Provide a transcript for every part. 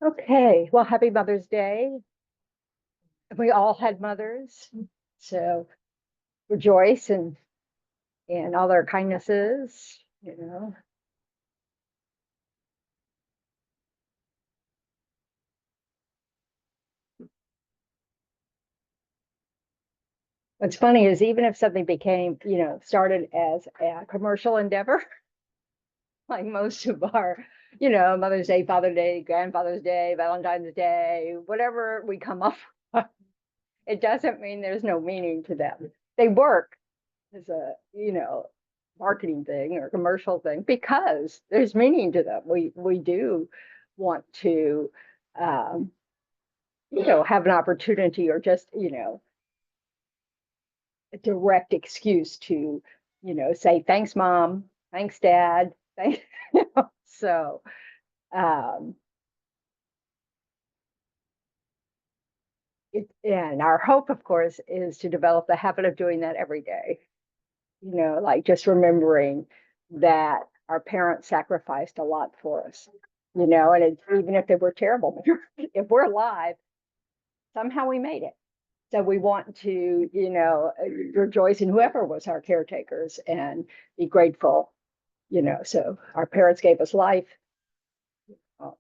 Okay, well, happy Mother's Day. We all had mothers, so rejoice and all their kindnesses. What's funny is even if something started as a commercial endeavor, like most of our Mother's Day, Father's Day, Grandfather's Day, Valentine's Day, whatever we come up with, it doesn't mean there's no meaning to them. They work as a marketing thing or commercial thing because there's meaning to them. We do want to have an opportunity or just a direct excuse to say thanks mom, thanks dad, thanks so um and our hope of course is to develop the habit of doing that every day, like just remembering that our parents sacrificed a lot for us, and even if they were terrible, if we're alive, somehow we made it. So we want to rejoice in whoever was our caretakers and be grateful. So our parents gave us life. Uh,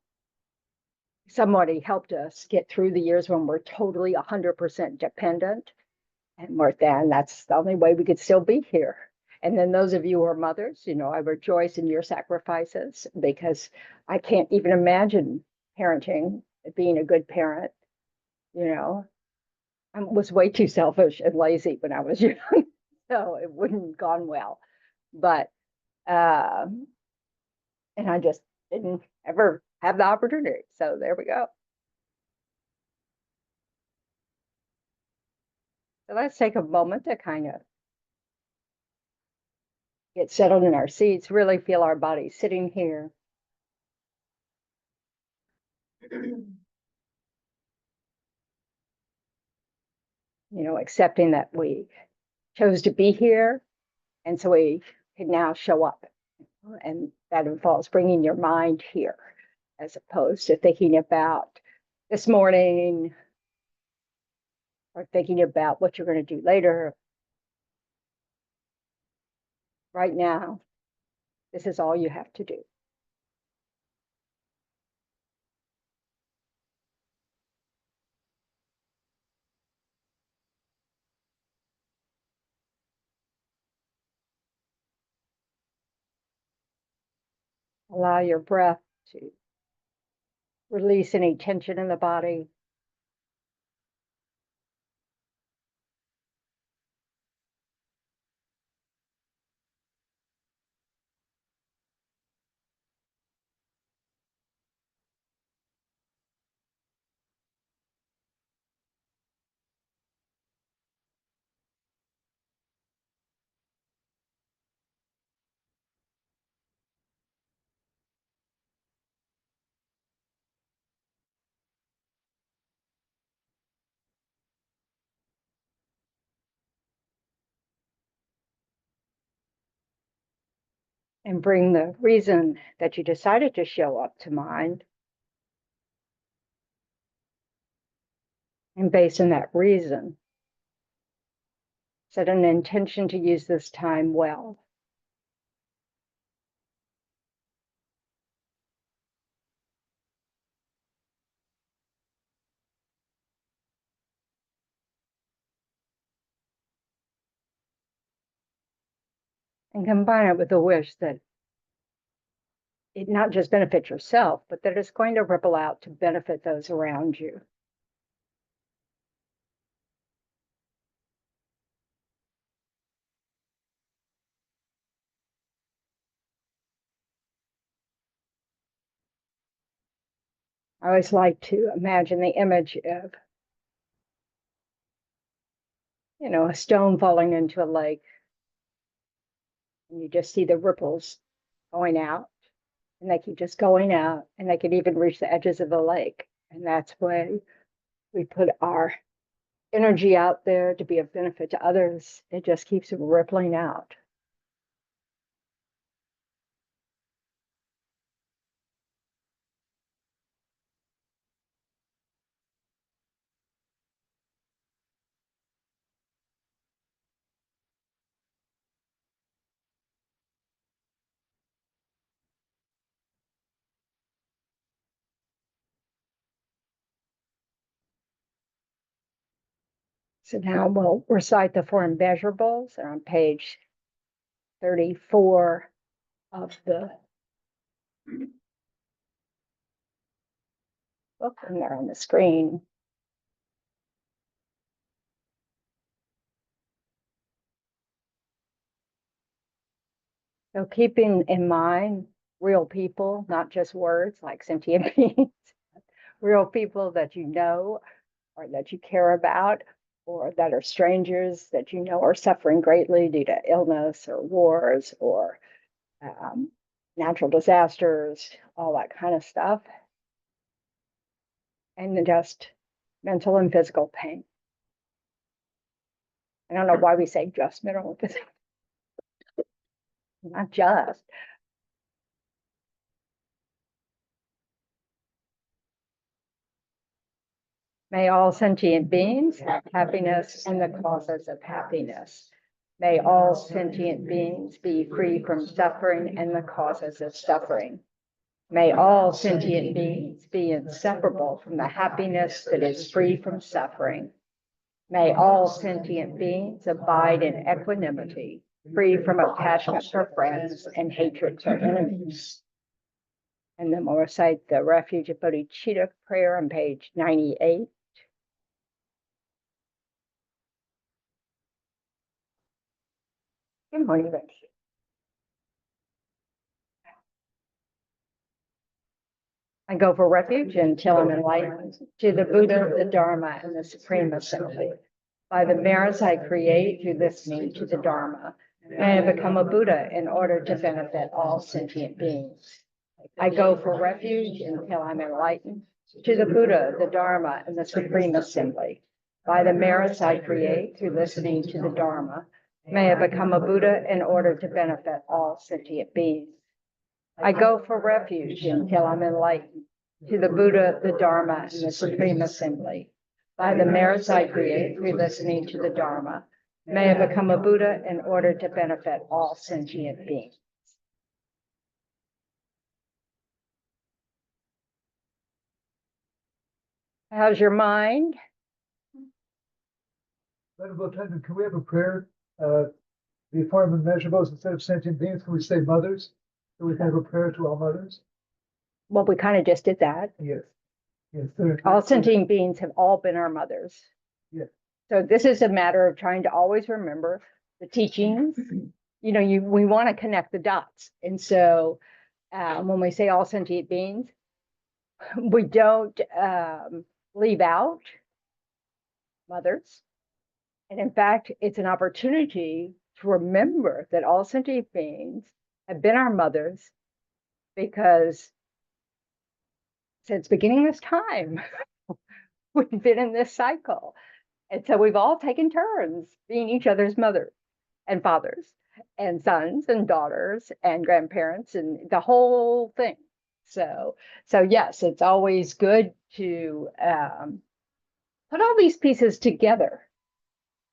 Somebody helped us get through the years when we're totally 100% dependent. And more than that's the only way we could still be here. And then those of you who are mothers, I rejoice in your sacrifices because I can't even imagine parenting, being a good parent. You know, I was way too selfish and lazy when I was young, so it wouldn't have gone well. But and I just didn't ever have the opportunity. So there we go. So let's take a moment to kind of get settled in our seats, really feel our bodies sitting here. Accepting that we chose to be here, and so we can now show up. And that involves bringing your mind here as opposed to thinking about this morning or thinking about what you're going to do later. Right now, this is all you have to do. Allow your breath to release any tension in the body. And bring the reason that you decided to show up to mind. And based on that reason, set an intention to use this time well. And combine it with the wish that it not just benefits yourself, but that it's going to ripple out to benefit those around you. I always like to imagine the image of a stone falling into a lake, and you just see the ripples going out, and they keep just going out, and they can even reach the edges of the lake. And that's why we put our energy out there to be of benefit to others. It just keeps rippling out. So now we'll recite the four immeasurables on page 34 of the book, and they're on the screen. So keeping in mind real people, not just words like sentient beings, real people that you know or that you care about, or that are strangers that you know are suffering greatly due to illness or wars or natural disasters, all that kind of stuff, and just mental and physical pain. I don't know why we say just mental and physical, not just. May all sentient beings have happiness and the causes of happiness. May all sentient beings be free from suffering and the causes of suffering. May all sentient beings be inseparable from the happiness that is free from suffering. May all sentient beings abide in equanimity, free from attachment for friends and hatred for enemies. And then we'll recite the Refuge of Bodhicitta prayer on page 98. Good morning, Rich. I go for refuge until I'm enlightened to the Buddha, the Dharma, and the Supreme Assembly. By the merits I create through listening to the Dharma, may I become a Buddha in order to benefit all sentient beings. I go for refuge until I'm enlightened to the Buddha, the Dharma, and the Supreme Assembly. By the merits I create through listening to the Dharma, may I become a Buddha in order to benefit all sentient beings. I go for refuge until I'm enlightened to the Buddha, the Dharma, and the Supreme Assembly. By the merits I create through listening to the Dharma, may I become a Buddha in order to benefit all sentient beings. How's your mind? Venerable Tendron, can we have a prayer? The form of immeasurables instead of sentient beings, can we say mothers? Can we have a prayer to all mothers? Well, we kind of just did that. Yes. Yes. All sentient beings have all been our mothers. Yes. So this is a matter of trying to always remember the teachings. You know, we want to connect the dots. And so when we say all sentient beings, we don't leave out mothers. And in fact, it's an opportunity to remember that all sentient beings have been our mothers, because since beginning this time, we've been in this cycle. And so we've all taken turns being each other's mothers and fathers and sons and daughters and grandparents and the whole thing. So yes, it's always good to put all these pieces together,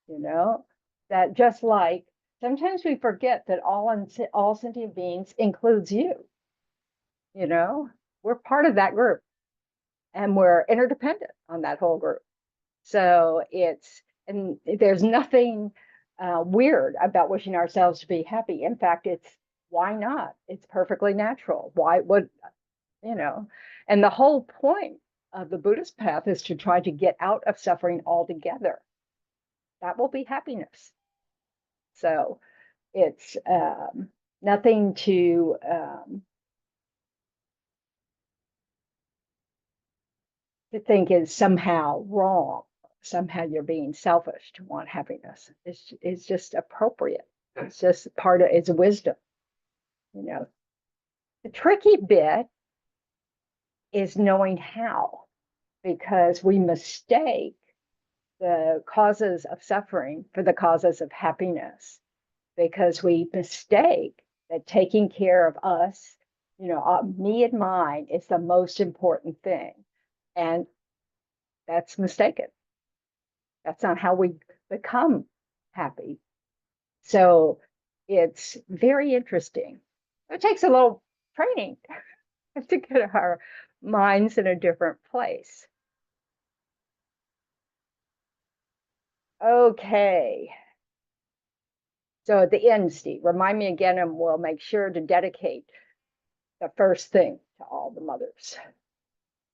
you know, that just like sometimes we forget that all sentient beings includes you, you know, we're part of that group and we're interdependent on that whole group. So and there's nothing weird about wishing ourselves to be happy. In fact, why not? It's perfectly natural. Why would, you know, and the whole point of the Buddhist path is to try to get out of suffering altogether. That will be happiness. So it's nothing to think is somehow wrong. Somehow you're being selfish to want happiness. It's just appropriate. It's just it's wisdom. You know, the tricky bit is knowing how, because we mistake the causes of suffering for the causes of happiness, because we mistake that taking care of us, you know, me and mine is the most important thing. And that's mistaken. That's not how we become happy. So it's very interesting. It takes a little training to get our minds in a different place. Okay. So at the end, Steve, remind me again, and we'll make sure to dedicate the first thing to all the mothers.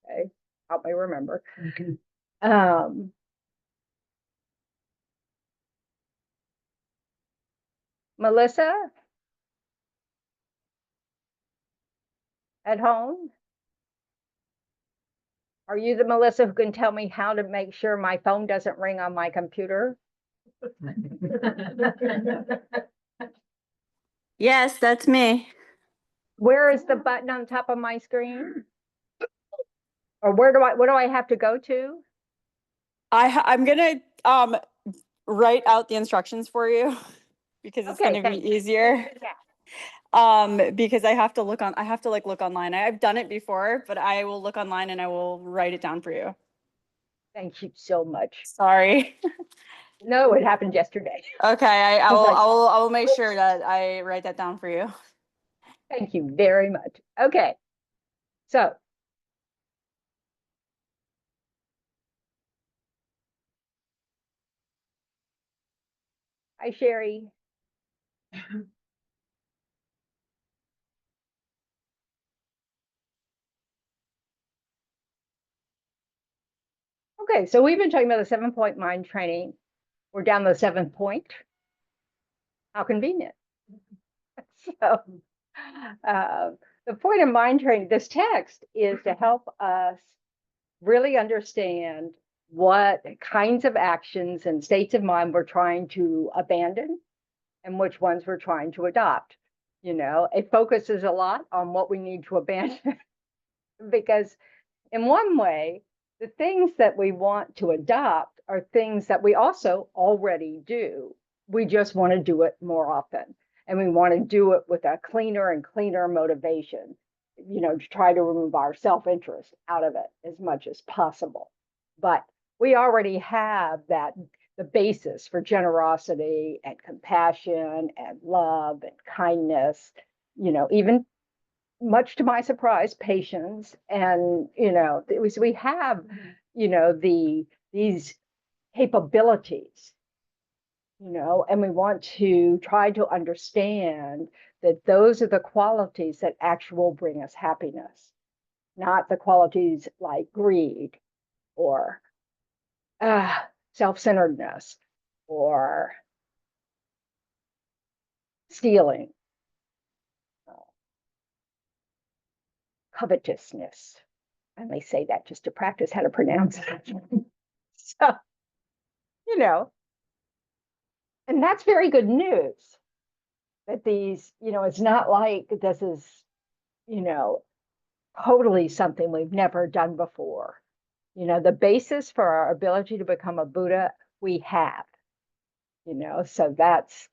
Okay, help me remember. Okay. Melissa, at home? Are you the Melissa who can tell me how to make sure my phone doesn't ring on my computer? Yes, that's me. Where is the button on top of my screen? Or what do I have to go to? I'm gonna write out the instructions for you because it's Okay, gonna be thanks. easier. Yeah. Because I have to look online. I've done it before, but I will look online and I will write it down for you. Thank you so much. Sorry. No, it happened yesterday. Okay, I was will like- I will make sure that I write that down for you. Thank you very much. Okay. So hi, Sherry. Okay, so we've been talking about the 7-point mind training. We're down to the 7th point. How convenient. So the point of mind training, this text is to help us really understand what kinds of actions and states of mind we're trying to abandon and which ones we're trying to adopt. You know, it focuses a lot on what we need to abandon because in one way, the things that we want to adopt are things that we also already do. We just want to do it more often. And we want to do it with a cleaner and cleaner motivation, you know, to try to remove our self-interest out of it as much as possible. But we already have that, the basis for generosity and compassion and love and kindness, you know, even much to my surprise, patience. And, you know, we have, you know, these capabilities, you know, and we want to try to understand that those are the qualities that actually bring us happiness, not the qualities like greed or self-centeredness or stealing, covetousness. I may say that just to practice how to pronounce it. So, you know, and that's very good news that these, you know, it's not like this is, you know, totally something we've never done before. You know, the basis for our ability to become a Buddha, we have, you know, so that's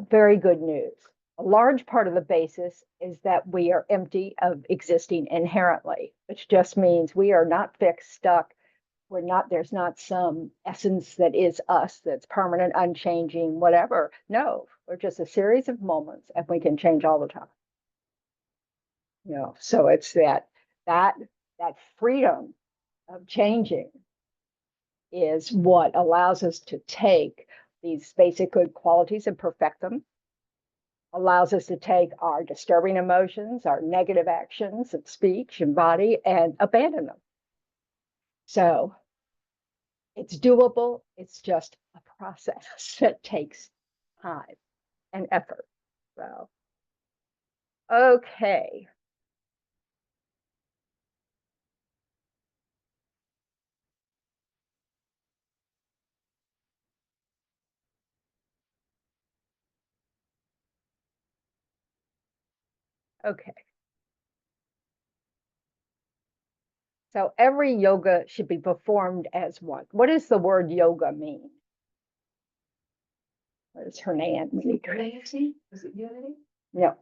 very good news. A large part of the basis is that we are empty of existing inherently, which just means we are not fixed, stuck. We're not, there's not some essence that is us that's permanent, unchanging, whatever. No, we're just a series of moments and we can change all the time. You know, so it's that freedom of changing is what allows us to take these basic good qualities and perfect them, allows us to take our disturbing emotions, our negative actions and speech and body and abandon them. So it's doable. It's just a process that takes time and effort. So, okay. Okay. So every yoga should be performed as one. What does the word yoga mean? What is Hernan? Unity? Is it unity? No.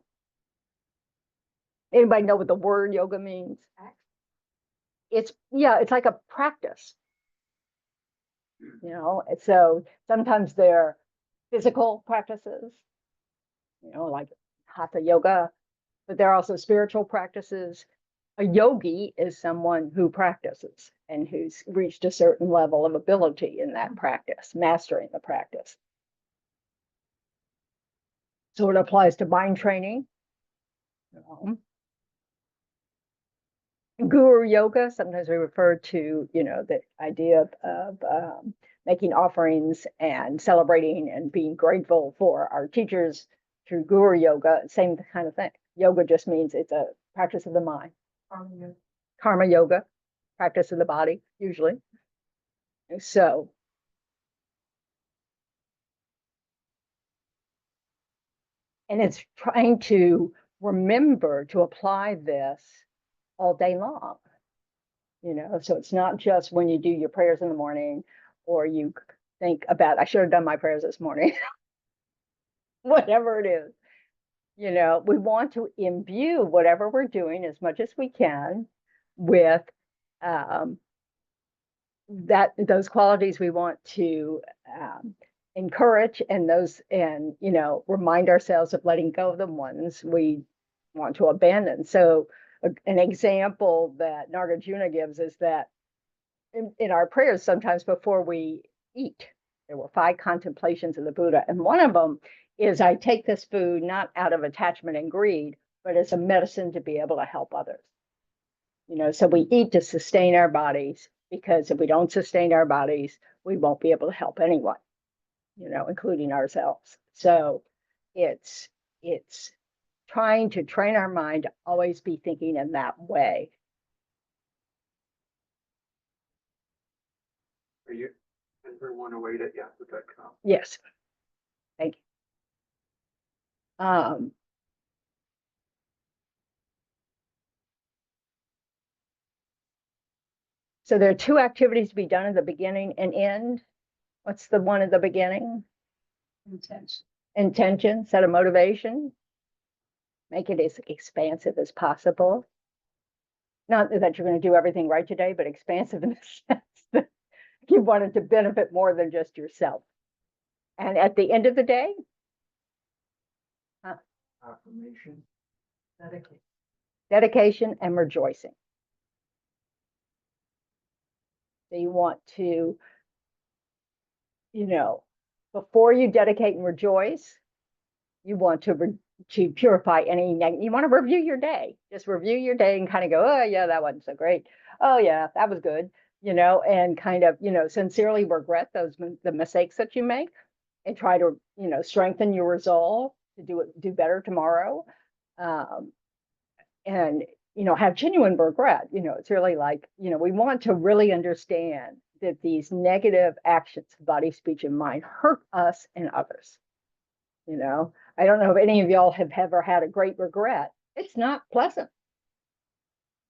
Anybody know what the word yoga means? It's, yeah, it's like a practice. You know, so sometimes they're physical practices, you know, like hatha yoga, but there are also spiritual practices. A yogi is someone who practices and who's reached a certain level of ability in that practice, mastering the practice. So it applies to mind training. Guru yoga, sometimes we refer to, the idea of making offerings and celebrating and being grateful for our teachers through guru yoga, same kind of thing. Yoga just means it's a practice of the mind. Karma yoga, practice of the body, usually. So, and it's trying to remember to apply this all day long. So it's not just when you do your prayers in the morning or you think about, I should have done my prayers this morning, whatever it is. We want to imbue whatever we're doing as much as we can with those qualities we want to encourage, and remind ourselves of letting go of the ones we want to abandon. So an example that Nagarjuna gives is that in our prayers, sometimes before we eat, there were 5 contemplations of the Buddha. And one of them is, I take this food not out of attachment and greed, but as a medicine to be able to help others. So we eat to sustain our bodies, because if we don't sustain our bodies, we won't be able to help anyone, including ourselves. So it's trying to train our mind to always be thinking in that way. Are you Denver108 at yahoo.com? Yes. Thank you. So there are 2 activities to be done at the beginning and end. What's the one at the beginning? Intention, set a motivation. Make it as expansive as possible. Not that you're going to do everything right today, but expansive in the sense that you want it to benefit more than just yourself. And at the end of the day, Affirmation. dedication and rejoicing. So you want to, before you dedicate and rejoice, you want to purify any negative. You want to review your day. Just review your day and kind of go, oh yeah, that wasn't so great. Oh yeah, that was good. And kind of, sincerely regret the mistakes that you make, and try to, strengthen your resolve to do better tomorrow. And, have genuine regret. It's really like, we want to really understand that these negative actions, body, speech, and mind, hurt us and others. I don't know if any of y'all have ever had a great regret. It's not pleasant.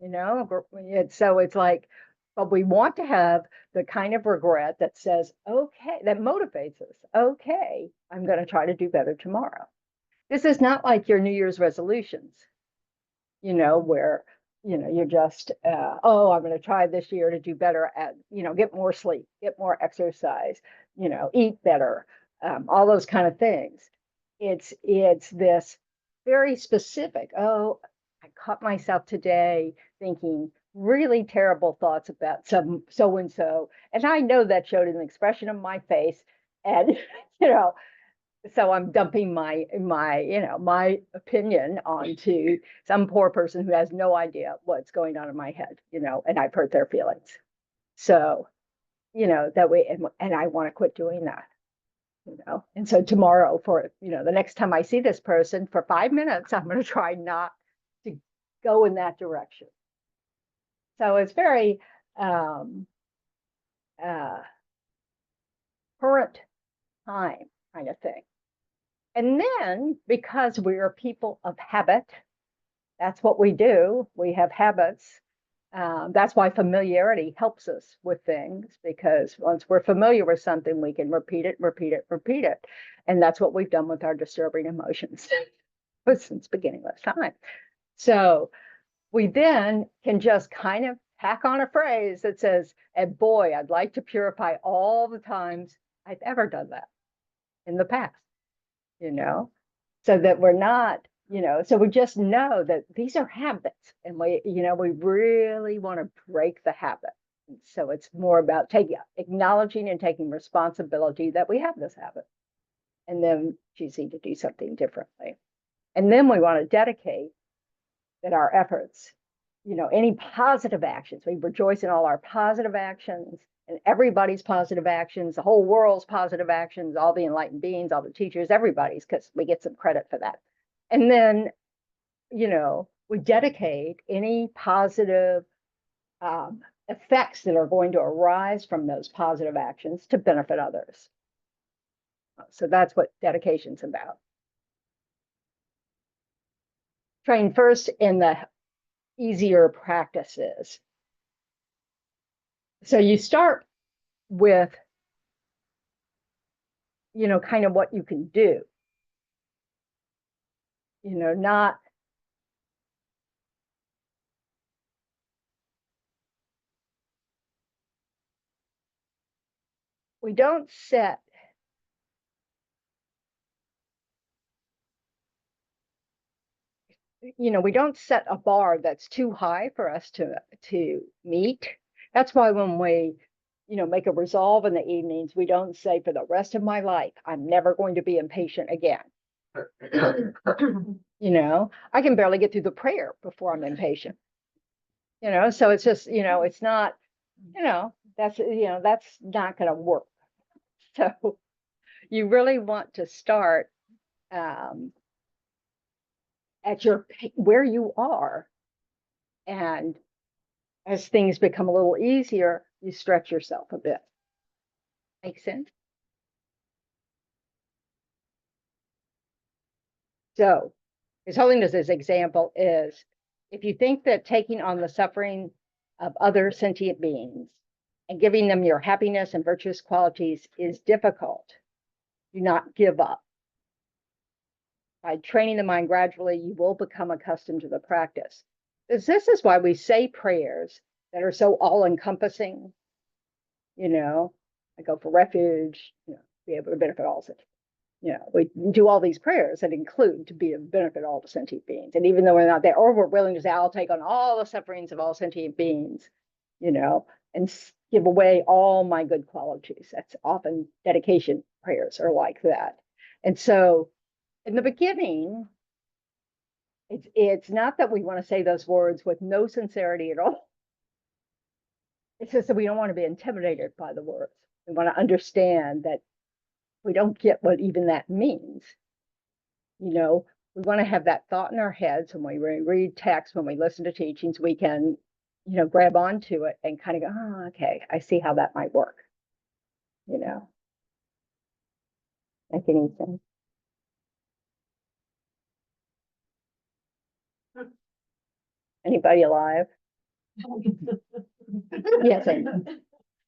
It's like, but we want to have the kind of regret that says, okay, that motivates us. Okay, I'm going to try to do better tomorrow. This is not like your New Year's resolutions, where, you're just, oh, I'm going to try this year to do better at, get more sleep, get more exercise, eat better, all those kind of things. It's this very specific, oh, I caught myself today thinking really terrible thoughts about some so-and-so. And I know that showed an expression of my face. And, so I'm dumping my opinion onto some poor person who has no idea what's going on in my head, and I've hurt their feelings. So, that way, and I want to quit doing that. And so tomorrow, for the next time I see this person for 5 minutes, I'm going to try not to go in that direction. So it's very current time kind of thing. And then, because we are people of habit, that's what we do. We have habits. That's why familiarity helps us with things, because once we're familiar with something, we can repeat it, repeat it, repeat it. And that's what we've done with our disturbing emotions since beginningless time. So we then can just kind of tack on a phrase that says, and boy, I'd like to purify all the times I've ever done that in the past, so that we're not So we just know that these are habits and we really want to break the habit. So it's more about acknowledging and taking responsibility that we have this habit and then choosing to do something differently. And then we want to dedicate that our efforts, any positive actions, we rejoice in all our positive actions and everybody's positive actions, the whole world's positive actions, all the enlightened beings, all the teachers, everybody's, because we get some credit for that. And then, we dedicate any positive effects that are going to arise from those positive actions to benefit others. So that's what dedication's about. Train first in the easier practices. So you start with, kind of what you can do. Not we don't set we don't set a bar that's too high for us to meet. That's why when we make a resolve in the evenings, we don't say for the rest of my life I'm never going to be impatient again. I can barely get through the prayer before I'm impatient. So it's just it's not that's not going to work. So you really want to start at where you are, and as things become a little easier, you stretch yourself a bit. Make sense? So His Holiness's example is, if you think that taking on the suffering of other sentient beings and giving them your happiness and virtuous qualities is difficult, do not give up. By training the mind gradually, you will become accustomed to the practice. This is why we say prayers that are so all-encompassing. I go for refuge, be able to benefit all sentient. We do all these prayers that include to be a benefit all the sentient beings. And even though we're not there, or we're willing to say, I'll take on all the sufferings of all sentient beings, and give away all my good qualities. That's often dedication prayers are like that. And so in the beginning, it's not that we want to say those words with no sincerity at all. It's just that we don't want to be intimidated by the words. We want to understand that we don't get what even that means. We want to have that thought in our heads when we read text, when we listen to teachings, we can, grab onto it and kind of go, oh, okay, I see how that might work. Make any sense? Anybody alive? Yes. If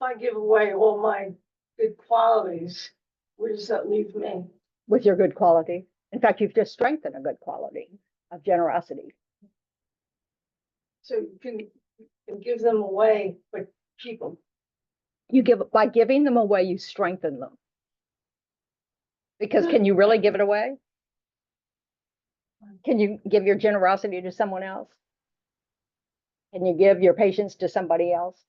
I give away all my good qualities, where does that leave me? With your good quality. In fact, you've just strengthened a good quality of generosity. So you can give them away, but keep them. By giving them away, you strengthen them. Because can you really give it away? Can you give your generosity to someone else? Can you give your patience to somebody else?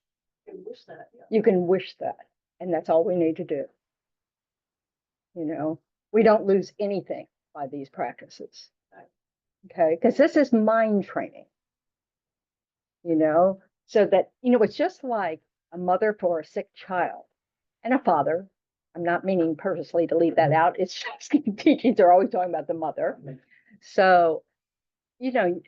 I wish that. Yeah. You can wish that. And that's all we need to do. We don't lose anything by these practices. Okay, because this is mind training. So that, it's just like a mother for a sick child and a father. I'm not meaning purposely to leave that out. It's just teachings are always talking about the mother. So, you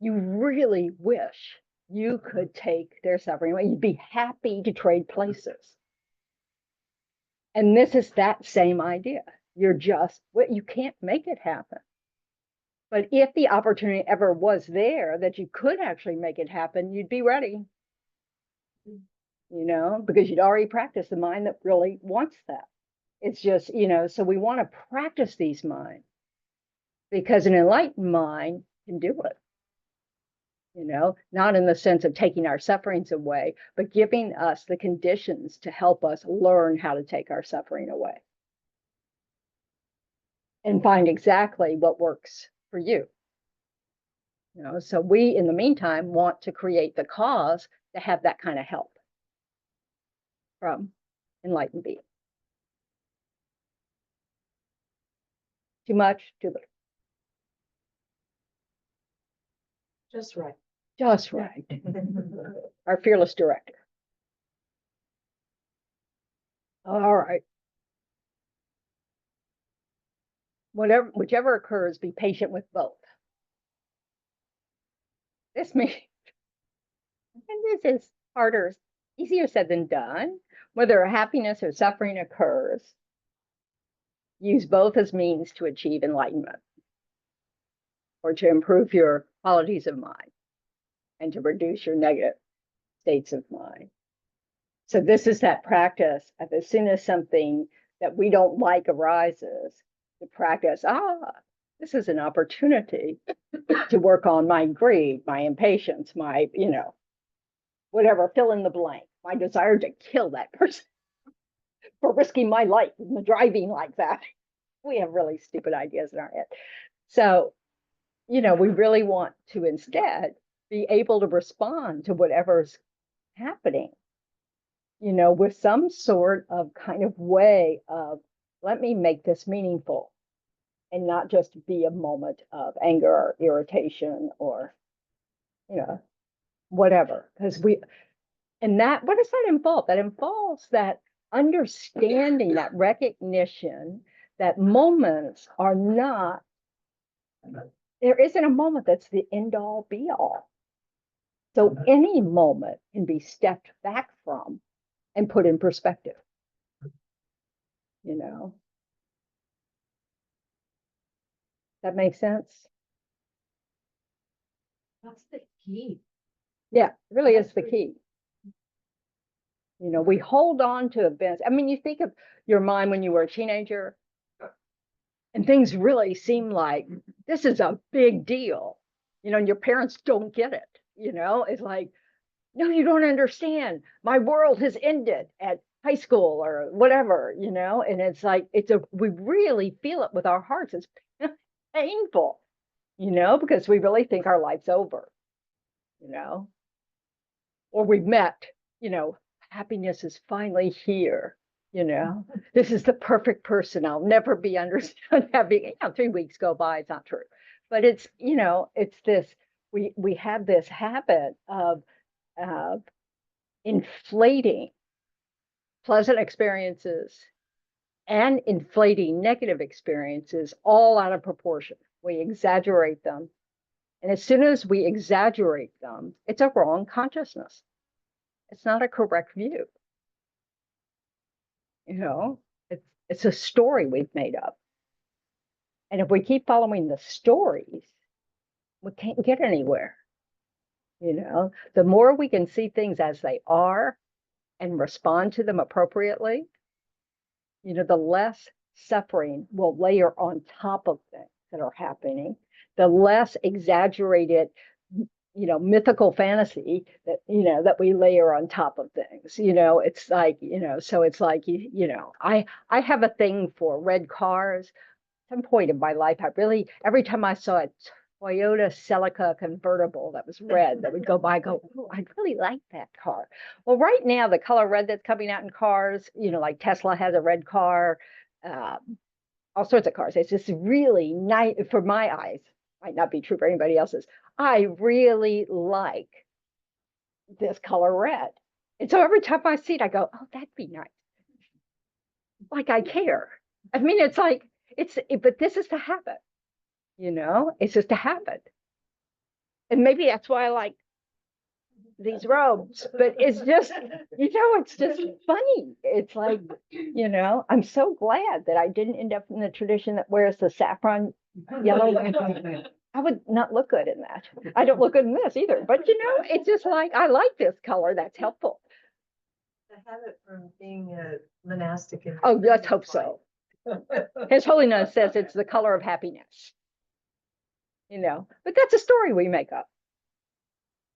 really wish you could take their suffering away. You'd be happy to trade places. And this is that same idea. You can't make it happen. But if the opportunity ever was there that you could actually make it happen, you'd be ready. Because you'd already practiced the mind that really wants that. It's just, so we want to practice these minds because an enlightened mind can do it. Not in the sense of taking our sufferings away, but giving us the conditions to help us learn how to take our suffering away and find exactly what works for you. You know, so we, in the meantime, want to create the cause to have that kind of help from enlightened being. Too much, too little. Just right. Just right. Our fearless director. All right. Whichever occurs, be patient with both. This means, and this is harder, easier said than done. Whether happiness or suffering occurs, use both as means to achieve enlightenment or to improve your qualities of mind and to reduce your negative states of mind. So this is that practice of as soon as something that we don't like arises, to practice, this is an opportunity to work on my greed, my impatience, my, whatever, fill in the blank, my desire to kill that person for risking my life and driving like that. We have really stupid ideas in our head. So, we really want to instead be able to respond to whatever's happening, with some sort of kind of way of, let me make this meaningful and not just be a moment of anger or irritation or, whatever. Because what does that involve? That involves that understanding, that recognition that moments are not, there isn't a moment that's the end all be all. So any moment can be stepped back from and put in perspective. That makes sense? That's the key. Yeah, it really is the key. We hold on to events. I mean, you think of your mind when you were a teenager, and things really seem like this is a big deal, and your parents don't get it. It's like, no, you don't understand. My world has ended at high school or whatever, and it's like, we really feel it with our hearts. It's painful, because we really think our life's over, or we've met, happiness is finally here. This is the perfect person. I'll never be understood. Having 3 weeks go by, it's not true, but it's it's this. We have this habit of inflating pleasant experiences and inflating negative experiences all out of proportion. We exaggerate them, and as soon as we exaggerate them, it's a wrong consciousness. It's not a correct view. It's a story we've made up. And if we keep following the stories, we can't get anywhere. The more we can see things as they are and respond to them appropriately, the less suffering will layer on top of things that are happening, the less exaggerated mythical fantasy that that we layer on top of things. It's like, so it's like, I have a thing for red cars. At some point in my life, every time I saw a Toyota Celica convertible that was red that would go by, I go, oh, I really like that car. Well, right now the color red that's coming out in cars, like Tesla has a red car, all sorts of cars. It's just really nice for my eyes. Might not be true for anybody else's. I really like this color red. And so every time I see it, I go, oh, that'd be nice. Like I care. I mean, it's like, but this is the habit, it's just a habit. And maybe that's why I like these robes, but it's just, it's just funny. It's like, I'm so glad that I didn't end up in the tradition that wears the saffron yellow. I would not look good in that. I don't look good in this either, but it's just like, I like this color. That's helpful. I have it from being a monastic. Oh, let's hope so. His Holiness says it's the color of happiness. But that's a story we make up.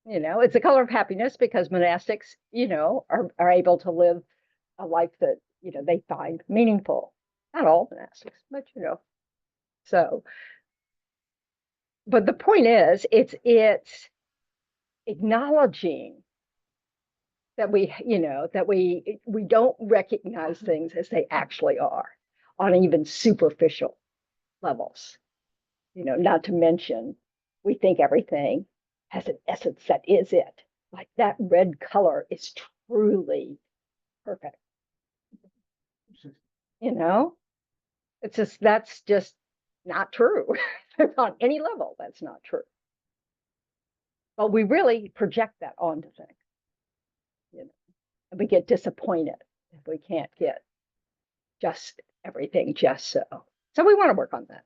It's the color of happiness because monastics, are able to live a life that, they find meaningful. Not all monastics, but, so but the point is, it's acknowledging that we don't recognize things as they actually are on even superficial levels. Not to mention, we think everything has an essence that is it. Like that red color is truly perfect. That's just not true. On any level, that's not true. But we really project that onto things, and we get disappointed if we can't get just everything just so. So we want to work on that.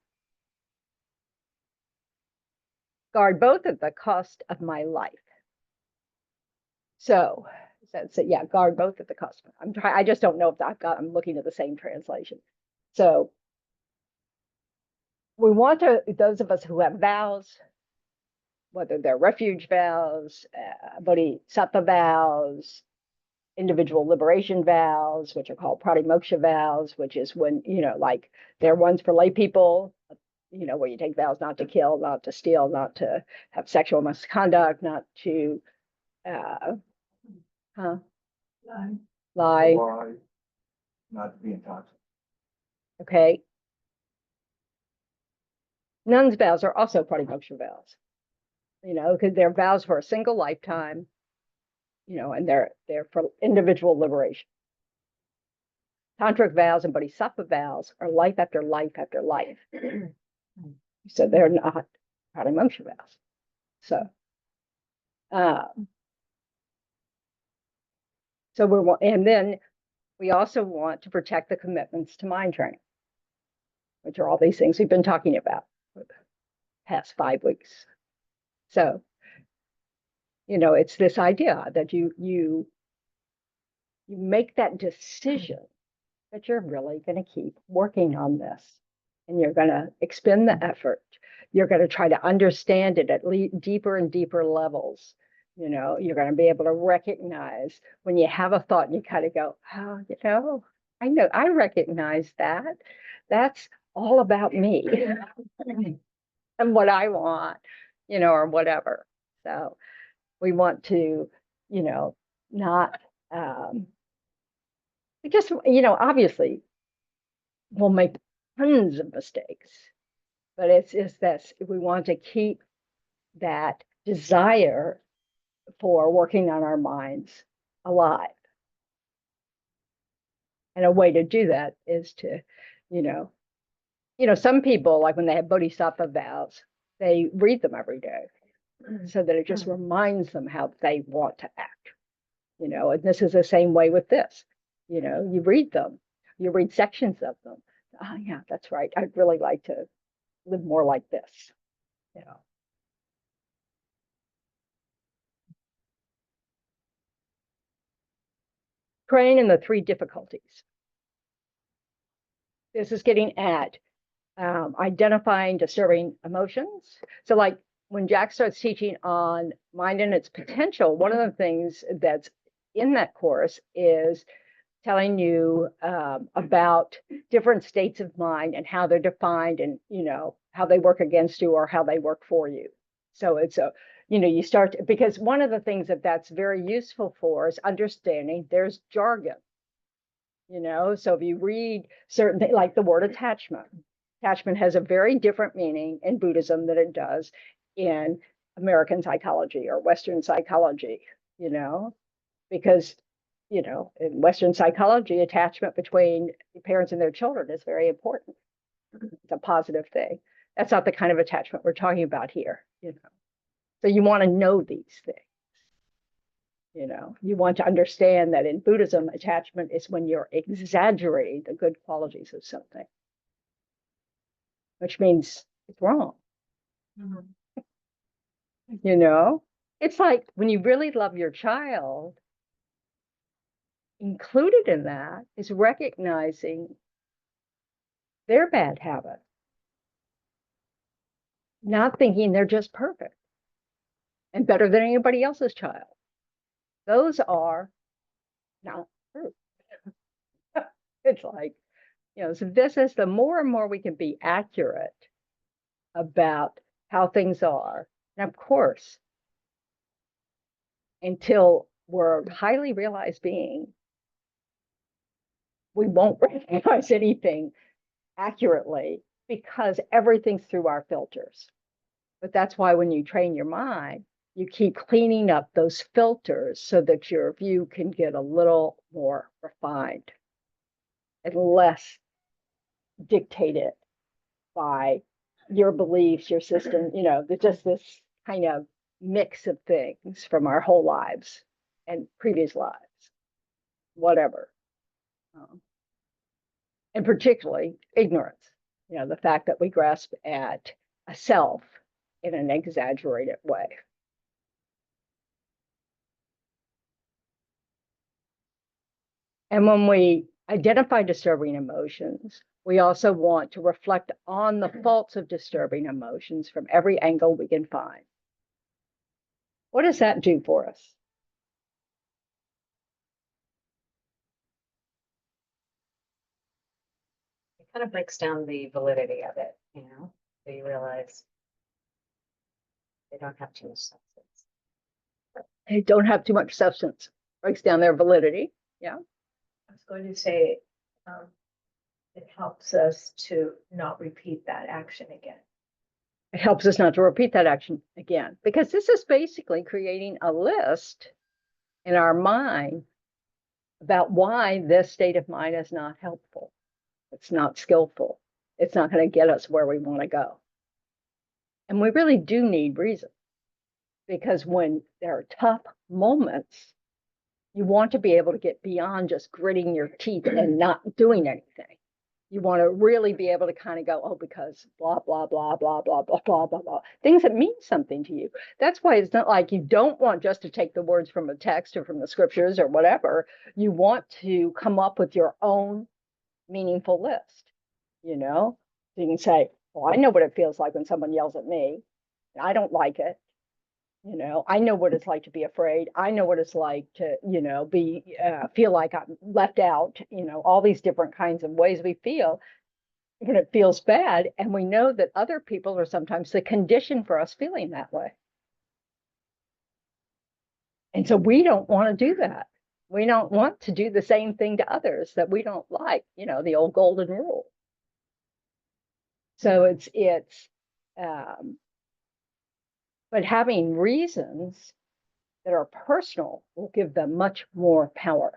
Guard both at the cost of my life. So yeah, guard both at the cost. I just don't know if I'm looking at the same translation. So we want to, those of us who have vows, whether they're refuge vows, bodhisattva vows, individual liberation vows, which are called pratimoksha vows, which is when, like they're ones for lay people, where you take vows not to kill, not to steal, not to have sexual misconduct, not to lie. Why not to be intoxicated? Okay. Nuns' vows are also pratimoksha vows, because they're vows for a single lifetime, and they're for individual liberation. Tantric vows and bodhisattva vows are life after life after life. So they're not pratimoksha vows. So, and then we also want to protect the commitments to mind training, which are all these things we've been talking about for the past 5 weeks. So, it's this idea that you make that decision that you're really going to keep working on this, and you're going to expend the effort. You're going to try to understand it at deeper and deeper levels. You're going to be able to recognize when you have a thought and you kind of go, oh, I recognize that. That's all about me and what I want, or whatever. So we want to, not, obviously we'll make tons of mistakes, but it's this, we want to keep that desire for working on our minds alive. And a way to do that is to, some people, like when they have bodhisattva vows, they read them every day so that it just reminds them how they want to act, and this is the same way with this. You read them, you read sections of them. Oh, yeah, that's right. I'd really like to live more like this, Train in the 3 difficulties. This is getting at identifying disturbing emotions. So like when Jack starts teaching on mind and its potential, one of the things that's in that course is telling you about different states of mind and how they're defined, and how they work against you or how they work for you. So it's you start because one of the things that's very useful for is understanding there's jargon. So if you read certain things, like the word attachment has a very different meaning in Buddhism than it does in American psychology or Western psychology, because, in Western psychology, attachment between parents and their children is very important. It's a positive thing. That's not the kind of attachment we're talking about here, So you want to know these things. You want to understand that in Buddhism, attachment is when you're exaggerating the good qualities of something, which means it's wrong. It's like when you really love your child, included in that is recognizing their bad habit, not thinking they're just perfect and better than anybody else's child. Those are not true. It's like, so this is the more and more we can be accurate about how things are. And of course, until we're a highly realized being, we won't recognize anything accurately because everything's through our filters. But that's why when you train your mind, you keep cleaning up those filters so that your view can get a little more refined and less dictated by your beliefs, your system, just this kind of mix of things from our whole lives and previous lives, whatever. And particularly ignorance, the fact that we grasp at a self in an exaggerated way. And when we identify disturbing emotions, we also want to reflect on the faults of disturbing emotions from every angle we can find. What does that do for us? It kind of breaks down the validity of it, so you realize they don't have too much substance. They don't have too much substance. Breaks down their validity. Yeah. I was going to say, it helps us to not repeat that action again. It helps us not to repeat that action again, because this is basically creating a list in our mind about why this state of mind is not helpful. It's not skillful. It's not going to get us where we want to go. And we really do need reason, because when there are tough moments, you want to be able to get beyond just gritting your teeth and not doing anything. You want to really be able to kind of go, oh, because blah, blah, blah, blah, blah, blah, blah, blah, blah. Things that mean something to you. That's why it's not like you don't want just to take the words from a text or from the scriptures or whatever. You want to come up with your own meaningful list, So you can say, well, I know what it feels like when someone yells at me. I don't like it. I know what it's like to be afraid. I know what it's like to, feel like I'm left out, all these different kinds of ways we feel when it feels bad. And we know that other people are sometimes the condition for us feeling that way. And so we don't want to do that. We don't want to do the same thing to others that we don't like, the old golden rule. So but having reasons that are personal will give them much more power.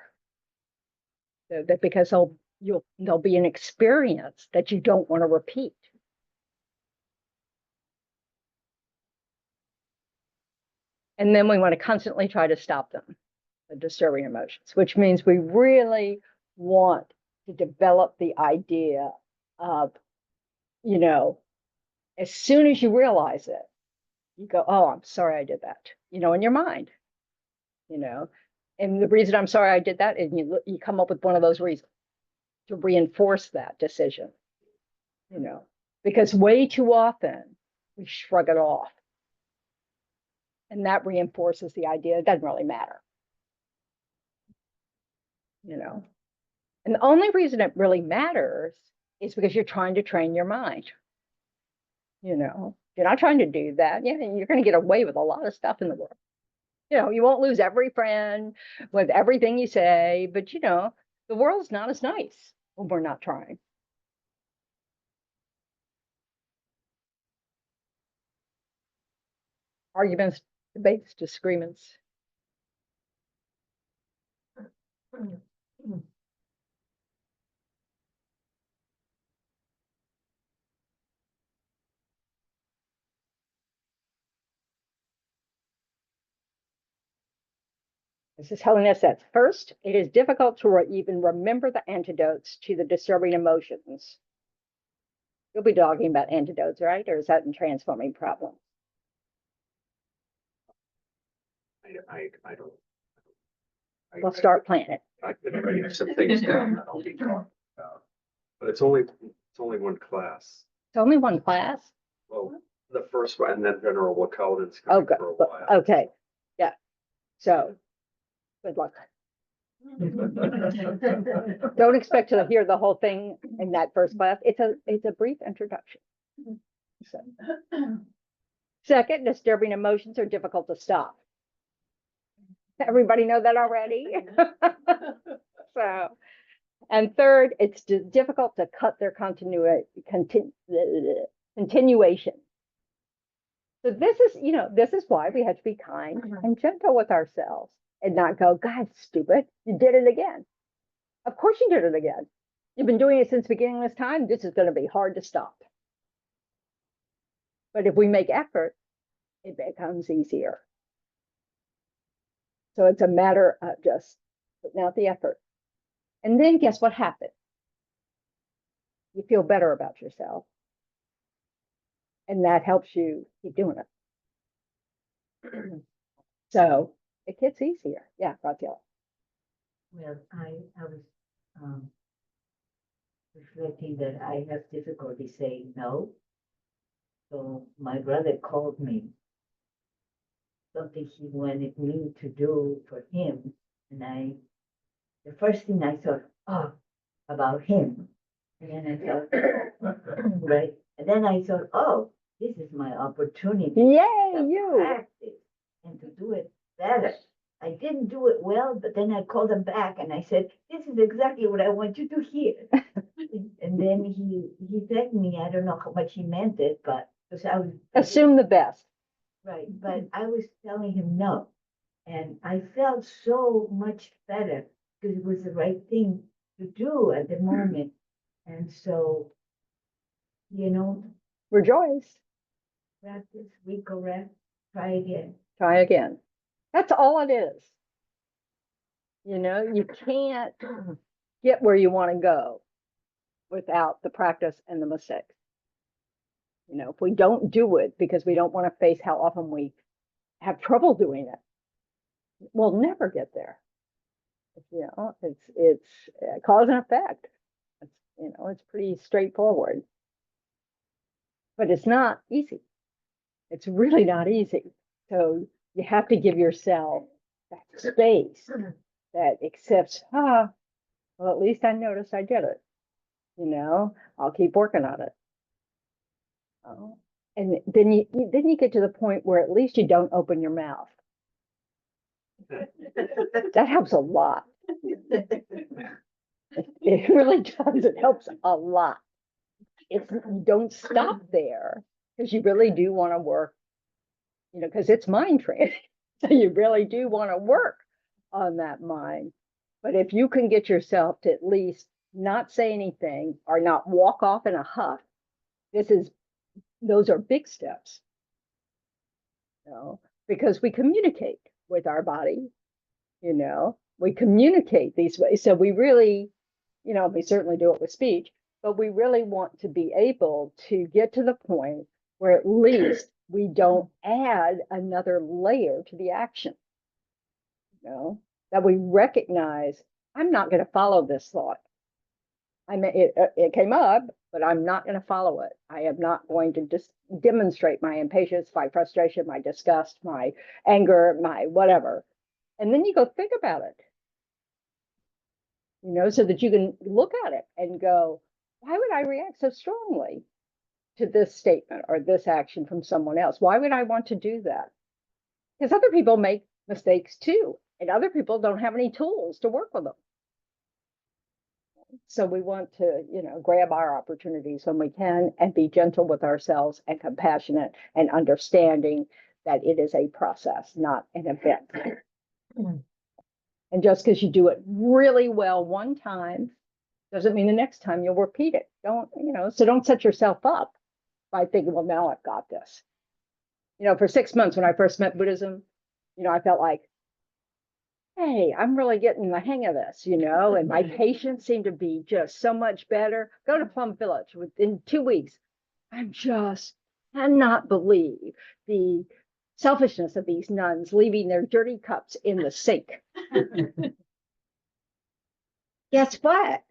So that because there'll be an experience that you don't want to repeat. And then we want to constantly try to stop them, the disturbing emotions, which means we really want to develop the idea of, as soon as you realize it, you go, oh, I'm sorry I did that, in your mind, and the reason I'm sorry I did that, and you come up with one of those reasons to reinforce that decision, because way too often we shrug it off. And that reinforces the idea it doesn't really matter. And the only reason it really matters is because you're trying to train your mind. You're not trying to do that. Yeah, you're going to get away with a lot of stuff in the world. You won't lose every friend with everything you say, but the world's not as nice when we're not trying. Arguments, debates, disagreements. This is telling us that first, it is difficult to even remember the antidotes to the disturbing emotions. You'll be talking about antidotes, right? Or is that in transforming problems? I don't. We'll start planning. I've been writing some things down that I'll be talking about, but it's only one class. It's only one class. Well, the first one, and then Venerable Tendron's Oh, coming good. for a while. Okay. Yeah. So good luck. Don't expect to hear the whole thing in that first class. It's a brief introduction. So, Second, disturbing emotions are difficult to stop. Everybody know that already? So, and third, it's difficult to cut their continuation. So this is, this is why we have to be kind and gentle with ourselves and not go, God, stupid, you did it again. Of course you did it again. You've been doing it since the beginning of this time. This is going to be hard to stop. But if we make effort, it becomes easier. So it's a matter of just putting out the effort. And then guess what happens? You feel better about yourself. And that helps you keep doing it. So it gets easier. Yeah, Graciela. Well, I was reflecting that I have difficulty saying no. So my brother called me, something he wanted me to do for him. And the first thing I thought, oh, about him. And then I thought, right. And then I thought, oh, this is my opportunity Yay, to you. practice and to do it better. I didn't do it well, but then I called him back and I said, this is exactly what I want you to hear. And then he thanked me. I don't know how much he meant it, but because I was Assume the best. right, but I was telling him no. And I felt so much better because it was the right thing to do at the moment. And so, Rejoice. practice, recorrect, try again. Try again. That's all it is. You can't get where you want to go without the practice and the mistakes. If we don't do it because we don't want to face how often we have trouble doing it, we'll never get there. It's cause and effect. It's pretty straightforward, but it's not easy. It's really not easy. So you have to give yourself that space that accepts, well, at least I noticed I did it. I'll keep working on it. And then you get to the point where at least you don't open your mouth. That helps a lot. It really does. It helps a lot. You don't stop there because you really do want to work, because it's mind training. So you really do want to work on that mind. But if you can get yourself to at least not say anything or not walk off in a huff, those are big steps. Because we communicate with our body, we communicate these ways. So we really, we certainly do it with speech, but we really want to be able to get to the point where at least we don't add another layer to the action. That we recognize, I'm not going to follow this thought. It came up, but I'm not going to follow it. I am not going to just demonstrate my impatience, my frustration, my disgust, my anger, my whatever. And then you go think about it, so that you can look at it and go, why would I react so strongly to this statement or this action from someone else? Why would I want to do that? Because other people make mistakes too, and other people don't have any tools to work with them. So we want to, grab our opportunities when we can and be gentle with ourselves and compassionate and understanding that it is a process, not an event. And just because you do it really well one time doesn't mean the next time you'll repeat it. So don't set yourself up by thinking, well, now I've got this. For 6 months when I first met Buddhism, I felt like, hey, I'm really getting the hang of this, and my patience seemed to be just so much better. Go to Plum Village within 2 weeks. I just cannot believe the selfishness of these nuns leaving their dirty cups in the sink. Guess what?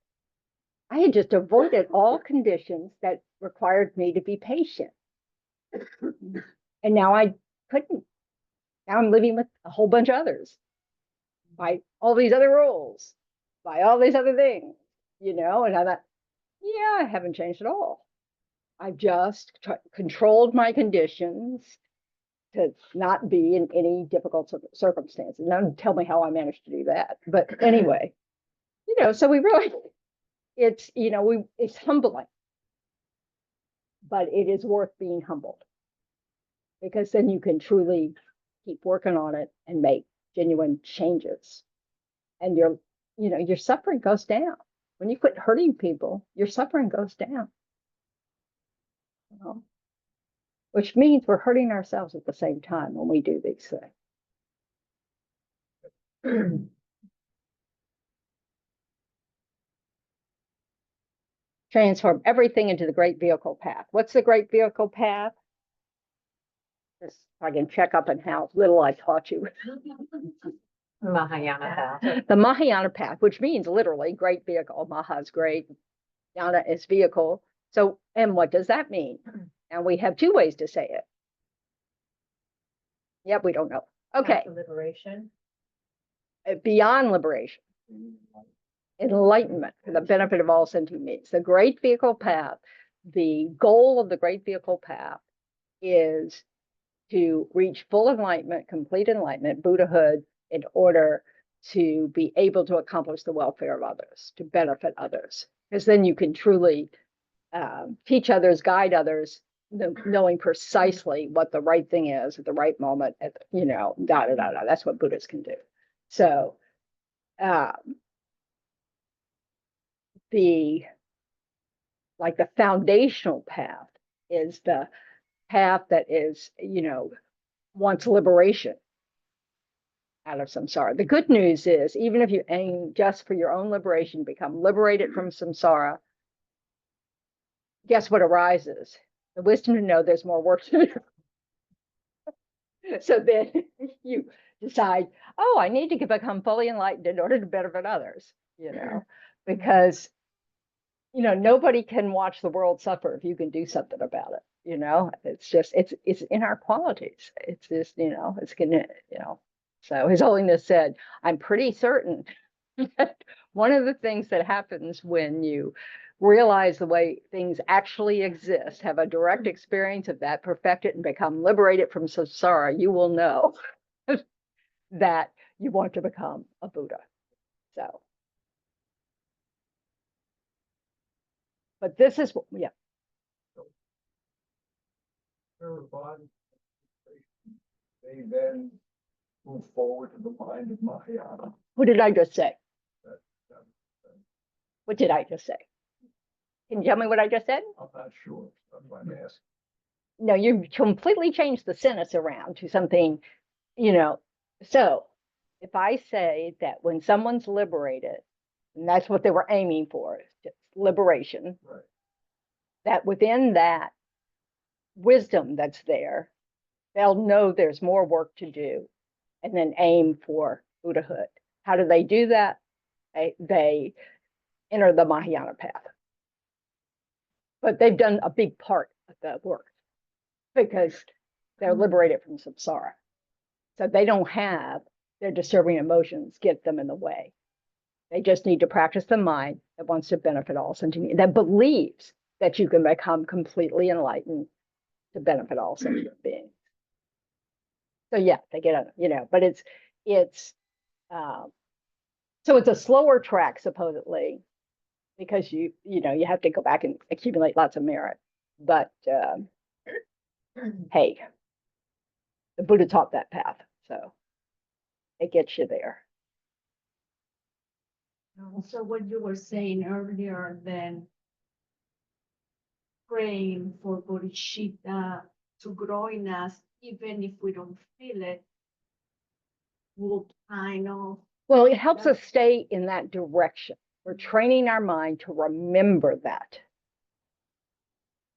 I had just avoided all conditions that required me to be patient. And now I couldn't. Now I'm living with a whole bunch of others. By all these other rules, by all these other things, and I thought, yeah, I haven't changed at all. I've just controlled my conditions to not be in any difficult circumstances. Don't tell me how I managed to do that. But anyway, so we really, it's, it's humbling, but it is worth being humbled, because then you can truly keep working on it and make genuine changes. And your suffering goes down. When you quit hurting people, your suffering goes down. Which means we're hurting ourselves at the same time when we do these things. Transform everything into the great vehicle path. What's the great vehicle path? Just so I can check up on how little I taught you. Mahayana path. The Mahayana path, which means literally great vehicle. Maha is great, Yana is vehicle. So, and what does that mean? And we have two ways to say it. Yep, we don't know. Okay, Liberation. beyond liberation, enlightenment for the benefit of all sentient beings. The great vehicle path, the goal of the great vehicle path is to reach full enlightenment, complete enlightenment, Buddhahood, in order to be able to accomplish the welfare of others, to benefit others. Because then you can truly teach others, guide others, knowing precisely what the right thing is at the right moment, That's what Buddhists can do. So the foundational path is the path that is, wants liberation out of samsara. The good news is, even if you aim just for your own liberation, become liberated from samsara, guess what arises? The wisdom to know there's more work to do. So then you decide, oh, I need to become fully enlightened in order to benefit others, because, nobody can watch the world suffer if you can do something about it. It's just, it's in our qualities. It's just, it's gonna, so His Holiness said, I'm pretty certain that one of the things that happens when you realize the way things actually exist, have a direct experience of that, perfect it, and become liberated from samsara, you will know that you want to become a Buddha. So, but this is, yeah. They then move forward to the mind of Mahayana. What did I just say? What did I just say? Can you tell me what I just said? I'm not sure. I'm going to ask. No, you completely changed the sentence around to something, So if I say that when someone's liberated, and that's what they were aiming for, just liberation, Right. that within that wisdom that's there, they'll know there's more work to do, and then aim for Buddhahood. How do they do that? They enter the Mahayana path. But they've done a big part of the work because they're liberated from samsara. So they don't have their disturbing emotions get them in the way. They just need to practice the mind that wants to benefit all sentient beings, that believes that you can become completely enlightened to benefit all sentient beings. So yeah, they get but it's so it's a slower track supposedly, because you have to go back and accumulate lots of merit. But hey, the Buddha taught that path, so it gets you there. So what you were saying earlier, then praying for bodhicitta to grow in us, even if we don't feel it, will kind of. Well, it helps us stay in that direction. We're training our mind to remember that.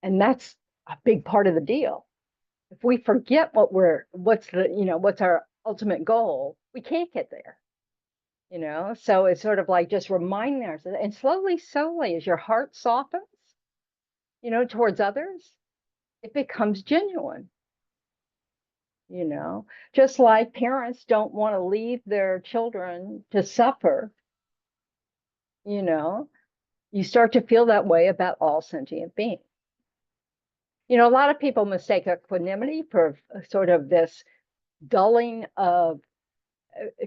And that's a big part of the deal. If we forget what's our ultimate goal, we can't get there. So it's sort of like just reminding ourselves, and slowly, as your heart softens, towards others, it becomes genuine. Just like parents don't want to leave their children to suffer, you start to feel that way about all sentient beings. You know, a lot of people mistake equanimity for sort of this dulling of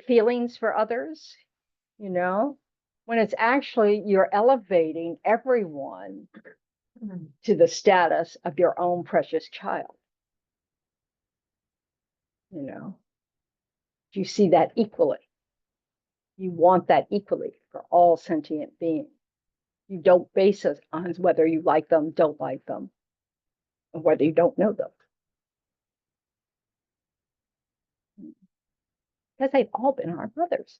feelings for others, you know, when it's actually you're elevating everyone to the status of your own precious child. You know, do you see that equally? You want that equally for all sentient beings. You don't base it on whether you like them, don't like them, or whether you don't know them. Because they've all been our brothers.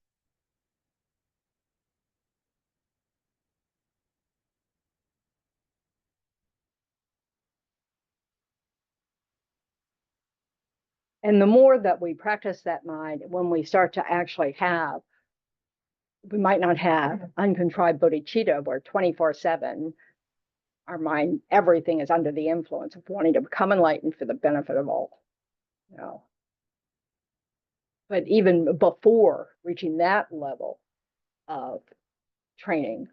And the more that we practice that mind, when we start to actually have, we might not have uncontrived bodhicitta where 24/7, our mind, everything is under the influence of wanting to become enlightened for the benefit of all. You know. But even before reaching that level of training,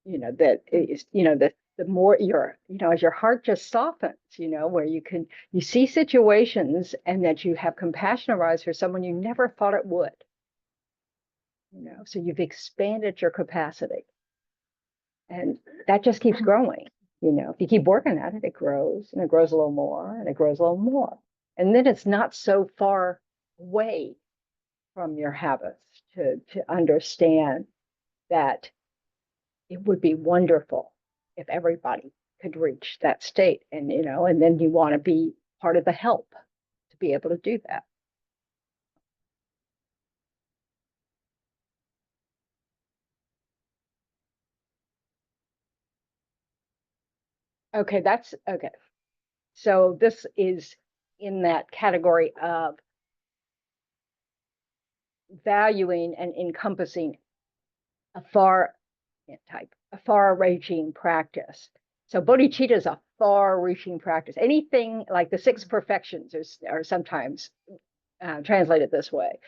you know, that is, you know, the more your, you know, as your heart just softens, you know, where you see situations and that you have compassion arise for someone you never thought it would, you know, so you've expanded your capacity and that just keeps growing. You know, if you keep working at it, it grows and it grows a little more and it grows a little more. And then it's not so far away from your habits to understand that it would be wonderful if everybody could reach that state. And, you know, and then you want to be part of the help to be able to do that. Okay, that's okay. So this is in that category of valuing and encompassing a far-reaching practice. So bodhicitta is a far-reaching practice. Anything like the six perfections are sometimes translated this way.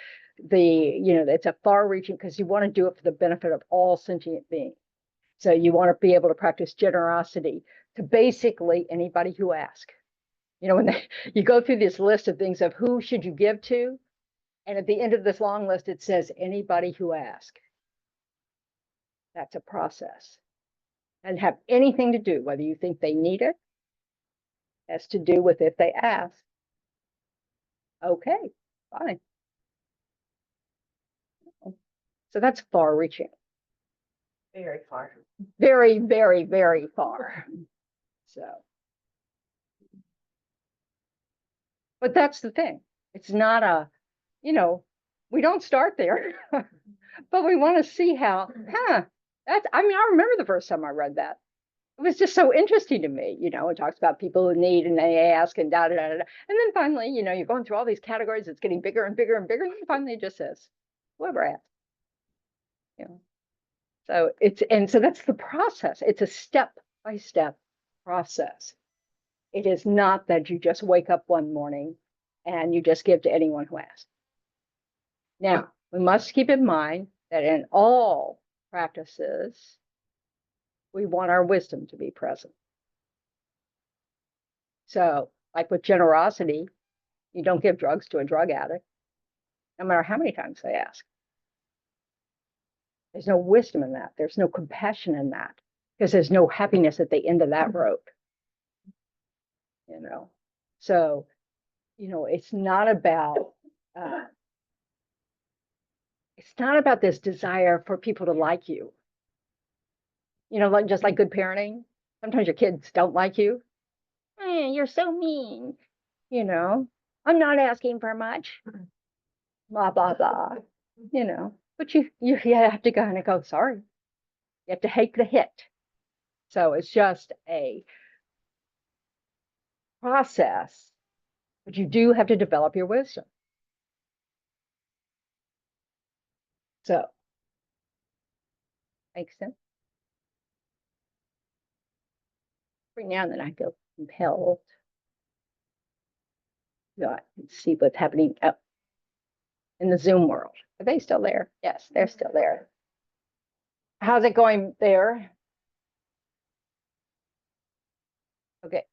You know, it's a far-reaching because you want to do it for the benefit of all sentient beings. So you want to be able to practice generosity to basically anybody who asks. You know, when you go through this list of things of who should you give to, and at the end of this long list, it says anybody who asks. That's a process. And have anything to do, whether you think they need it, has to do with if they ask. Okay, fine. So that's far reaching. Very far. Very, very, very far. So, but that's the thing. It's not a, you know, we don't start there, but we want to see how, I mean, I remember the first time I read that. It was just so interesting to me, you know, it talks about people who need and they ask and da da da da. And then finally, you know, you're going through all these categories, it's getting bigger and bigger and bigger. And then finally it just says, whoever asks. You know. So so that's the process. It's a step-by-step process. It is not that you just wake up one morning and you just give to anyone who asks. Now, we must keep in mind that in all practices, we want our wisdom to be present. So, like with generosity, you don't give drugs to a drug addict, no matter how many times they ask. There's no wisdom in that. There's no compassion in that because there's no happiness at the end of that road. You know, so, you know, it's not about this desire for people to like you. You know, like just like good parenting. Sometimes your kids don't like you. You're so mean. You know, I'm not asking for much. Blah blah blah. You know, but you have to kind of go, sorry. You have to take the hit. So it's just a process, but you do have to develop your wisdom. So, makes sense. Every now and then I feel compelled. To see what's happening in the Zoom world. Are they still there? Yes, they're still there. How's it going there? Okay,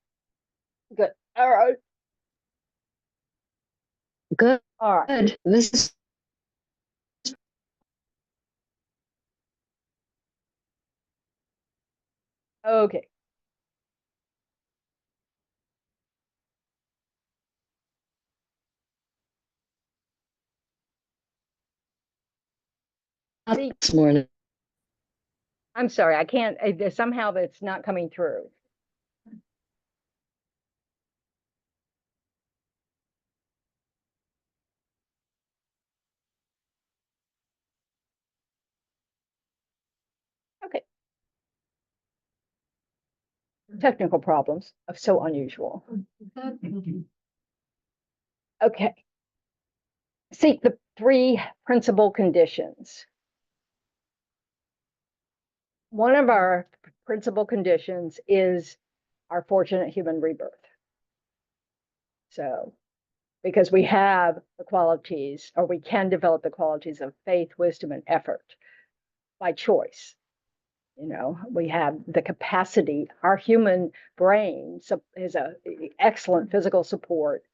All right. Good. All right. This is Okay. See, this morning. I'm sorry, I can't, somehow that's not coming through. Okay. Technical problems of so unusual. Okay. See, the three principal conditions. One of our principal conditions is our fortunate human rebirth. So, because we have the qualities, or we can develop the qualities of faith, wisdom, and effort by choice. You know, we have the capacity, our human brain is a excellent physical support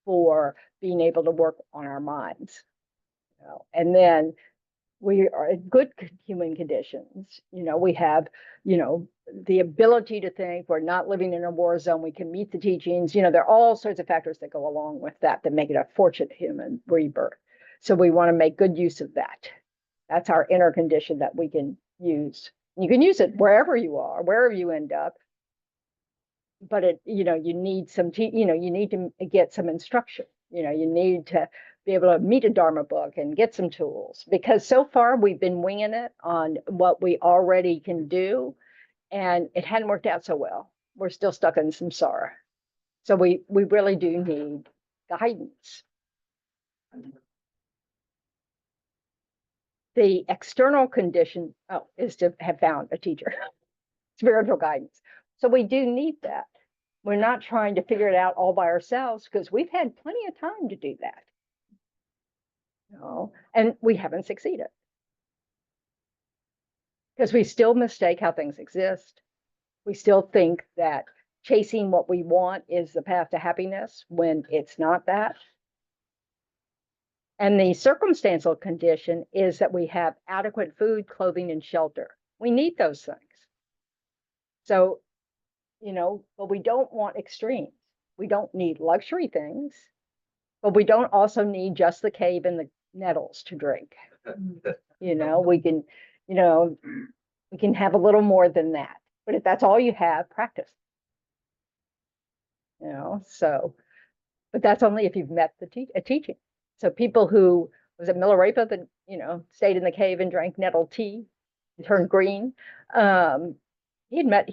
for being able to work on our minds. You know? And then we are in good human conditions. You know, we have, you know, the ability to think, we're not living in a war zone, we can meet the teachings. You know, there are all sorts of factors that go along with that make it a fortunate human rebirth. So we want to make good use of that. That's our inner condition that we can use. You can use it wherever you are, wherever you end up. But it, you know, you need some, you know, you need to get some instruction. You know, you need to be able to meet a Dharma book and get some tools, because so far we've been winging it on what we already can do, and it hadn't worked out so well. We're still stuck in samsara. So we really do need guidance. The external condition, is to have found a teacher, spiritual guidance. So we do need that. We're not trying to figure it out all by ourselves, because we've had plenty of time to do that. You know, and we haven't succeeded. Because we still mistake how things exist. We still think that chasing what we want is the path to happiness when it's not that. And the circumstantial condition is that we have adequate food, clothing, and shelter. We need those things. So, you know, but we don't want extremes. We don't need luxury things, but we don't also need just the cave and the nettles to drink. You know, we can, you know, we can have a little more than that. But if that's all you have, practice. You know, so, but that's only if you've met the teaching. So people who, was it Milarepa that, you know, stayed in the cave and drank nettle tea and turned green? He had met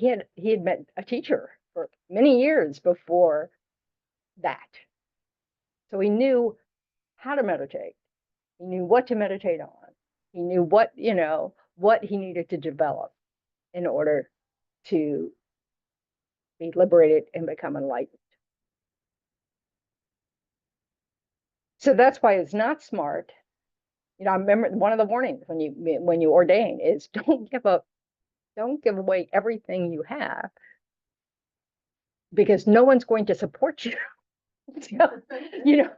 a teacher for many years before that. So he knew how to meditate. He knew what to meditate on. He knew what, you know, what he needed to develop in order to be liberated and become enlightened. So that's why it's not smart. You know, I remember one of the warnings when you ordain is don't give away everything you have, because no one's going to support you. So, you know,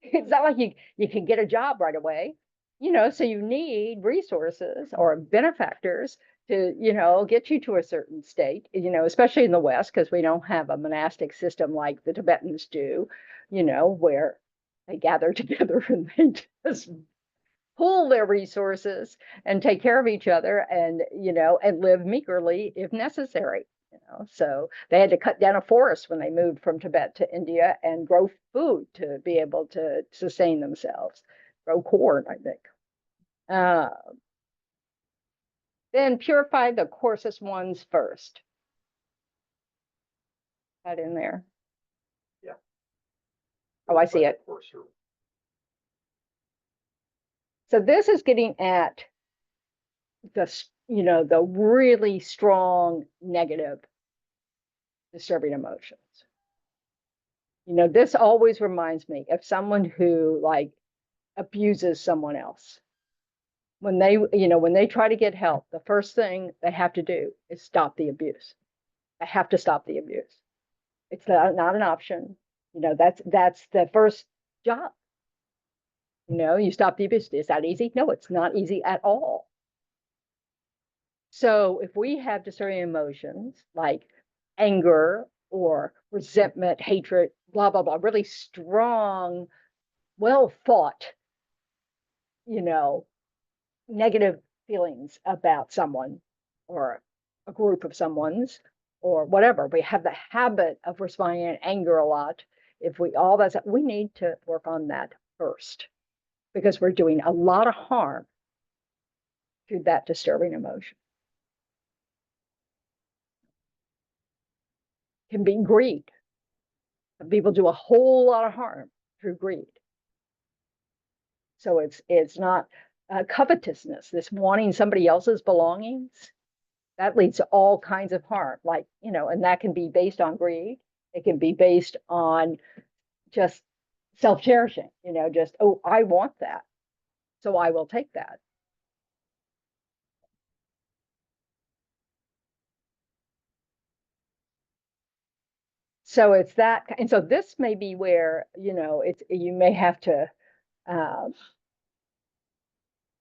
it's not like you can get a job right away. You know, so you need resources or benefactors to, you know, get you to a certain state, you know, especially in the West, because we don't have a monastic system like the Tibetans do, you know, where they gather together and they just pool their resources and take care of each other, and, you know, and live meagerly if necessary. You know, so they had to cut down a forest when they moved from Tibet to India and grow food to be able to sustain themselves, grow corn, I think. Then purify the coarsest ones first. That in there. Yeah. Oh, I see it. So this is getting at the, you know, the really strong negative disturbing emotions. You know, this always reminds me of someone who like abuses someone else. When they, you know, when they try to get help, the first thing they have to do is stop the abuse. They have to stop the abuse. It's not an option. You know, that's the first job. You know, you stop the abuse. Is that easy? No, it's not easy at all. So if we have disturbing emotions like anger or resentment, hatred, blah, blah, blah, really strong, well thought, you know, negative feelings about someone or a group of someone's or whatever. We have the habit of responding in anger a lot. If we all that's we need to work on that first because we're doing a lot of harm through that disturbing emotion. Can be greed. People do a whole lot of harm through greed. So it's not covetousness, this wanting somebody else's belongings. That leads to all kinds of harm, like, you know, and that can be based on greed. It can be based on just self-cherishing, you know, just, oh, I want that, so I will take that. So it's that, and so this may be where, you know, it's, you may have to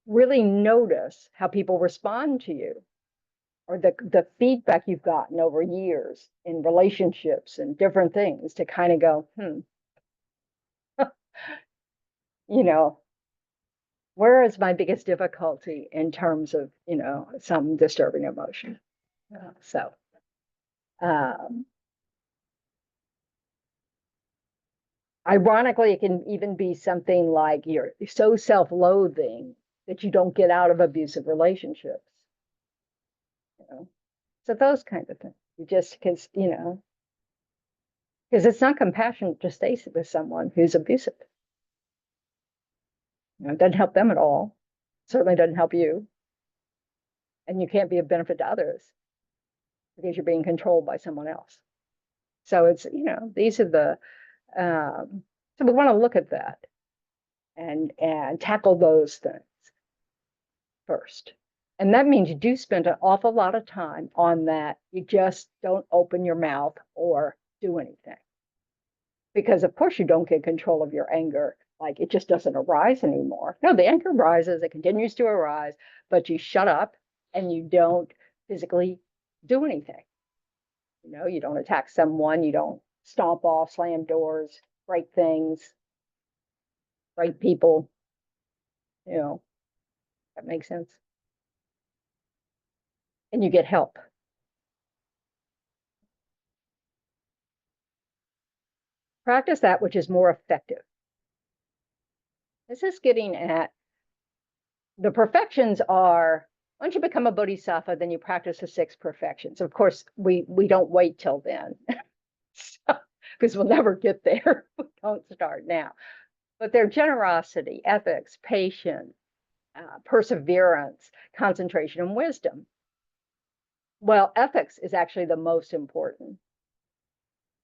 really notice how people respond to you or the feedback you've gotten over years in relationships and different things to kind of go, you know, where is my biggest difficulty in terms of, you know, some disturbing emotion? So, ironically, it can even be something like you're so self-loathing that you don't get out of abusive relationships. You know, so those kinds of things. You just because, you know, because it's not compassionate to stay with someone who's abusive. You know, it doesn't help them at all. Certainly doesn't help you. And you can't be of benefit to others because you're being controlled by someone else. So it's, you know, these are the, so we want to look at that and tackle those things first. And that means you do spend an awful lot of time on that. You just don't open your mouth or do anything. Because of course you don't get control of your anger. Like it just doesn't arise anymore. No, the anger rises, it continues to arise, but you shut up and you don't physically do anything. You know, you don't attack someone, you don't stomp off, slam doors, break things, break people. You know, that makes sense. And you get help. Practice that which is more effective. This is getting at the perfections are, once you become a bodhisattva, then you practice the 6 perfections. Of course, we don't wait till then, because we'll never get there. We don't start now. But they're generosity, ethics, patience, perseverance, concentration, and wisdom. Well, ethics is actually the most important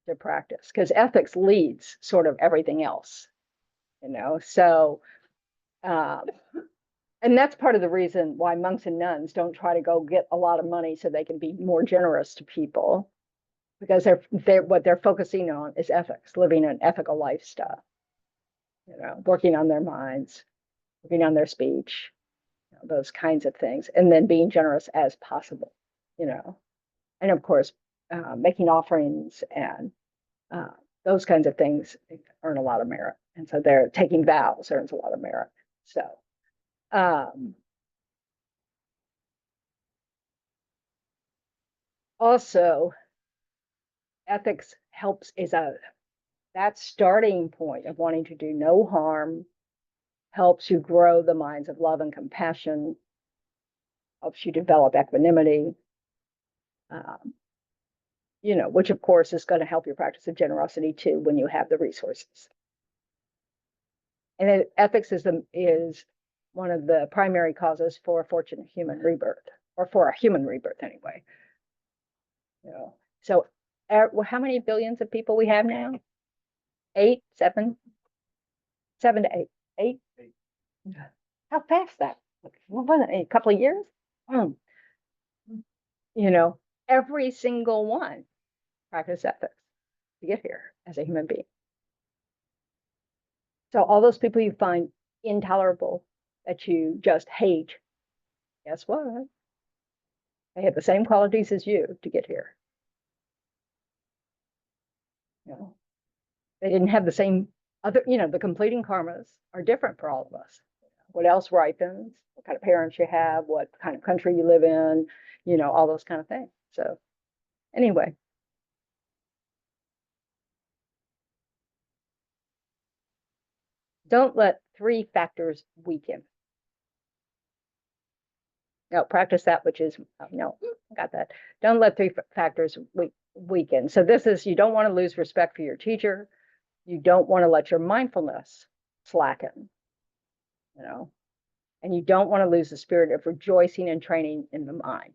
to practice because ethics leads sort of everything else, you know. So, and that's part of the reason why monks and nuns don't try to go get a lot of money so they can be more generous to people, because they're what they're focusing on is ethics, living an ethical lifestyle, you know, working on their minds, working on their speech, you know, those kinds of things, and then being generous as possible, you know, and of course, making offerings and those kinds of things earn a lot of merit, and so they're taking vows earns a lot of merit. So. Also, ethics helps is that starting point of wanting to do no harm helps you grow the minds of love and compassion, helps you develop equanimity, you know, which of course is going to help your practice of generosity too when you have the resources. And ethics is one of the primary causes for fortunate human rebirth, or for a human rebirth anyway. You know, so how many billions of people we have now? 8, 7, 7 to 8, 8. How fast that? What was it? A couple of years? You know, every single one practice ethics. to get here as a human being. So all those people you find intolerable, that you just hate, guess what? They have the same qualities as you to get here. You know, they didn't have the same other, the completing karmas are different for all of us. What else ripens, what kind of parents you have, what kind of country you live in, all those kind of things. So anyway. Don't let 3 factors weaken. No, practice that which is, no, got that. Don't let 3 factors weaken. So this is, you don't want to lose respect for your teacher. You don't want to let your mindfulness slacken, and you don't want to lose the spirit of rejoicing and training in the mind.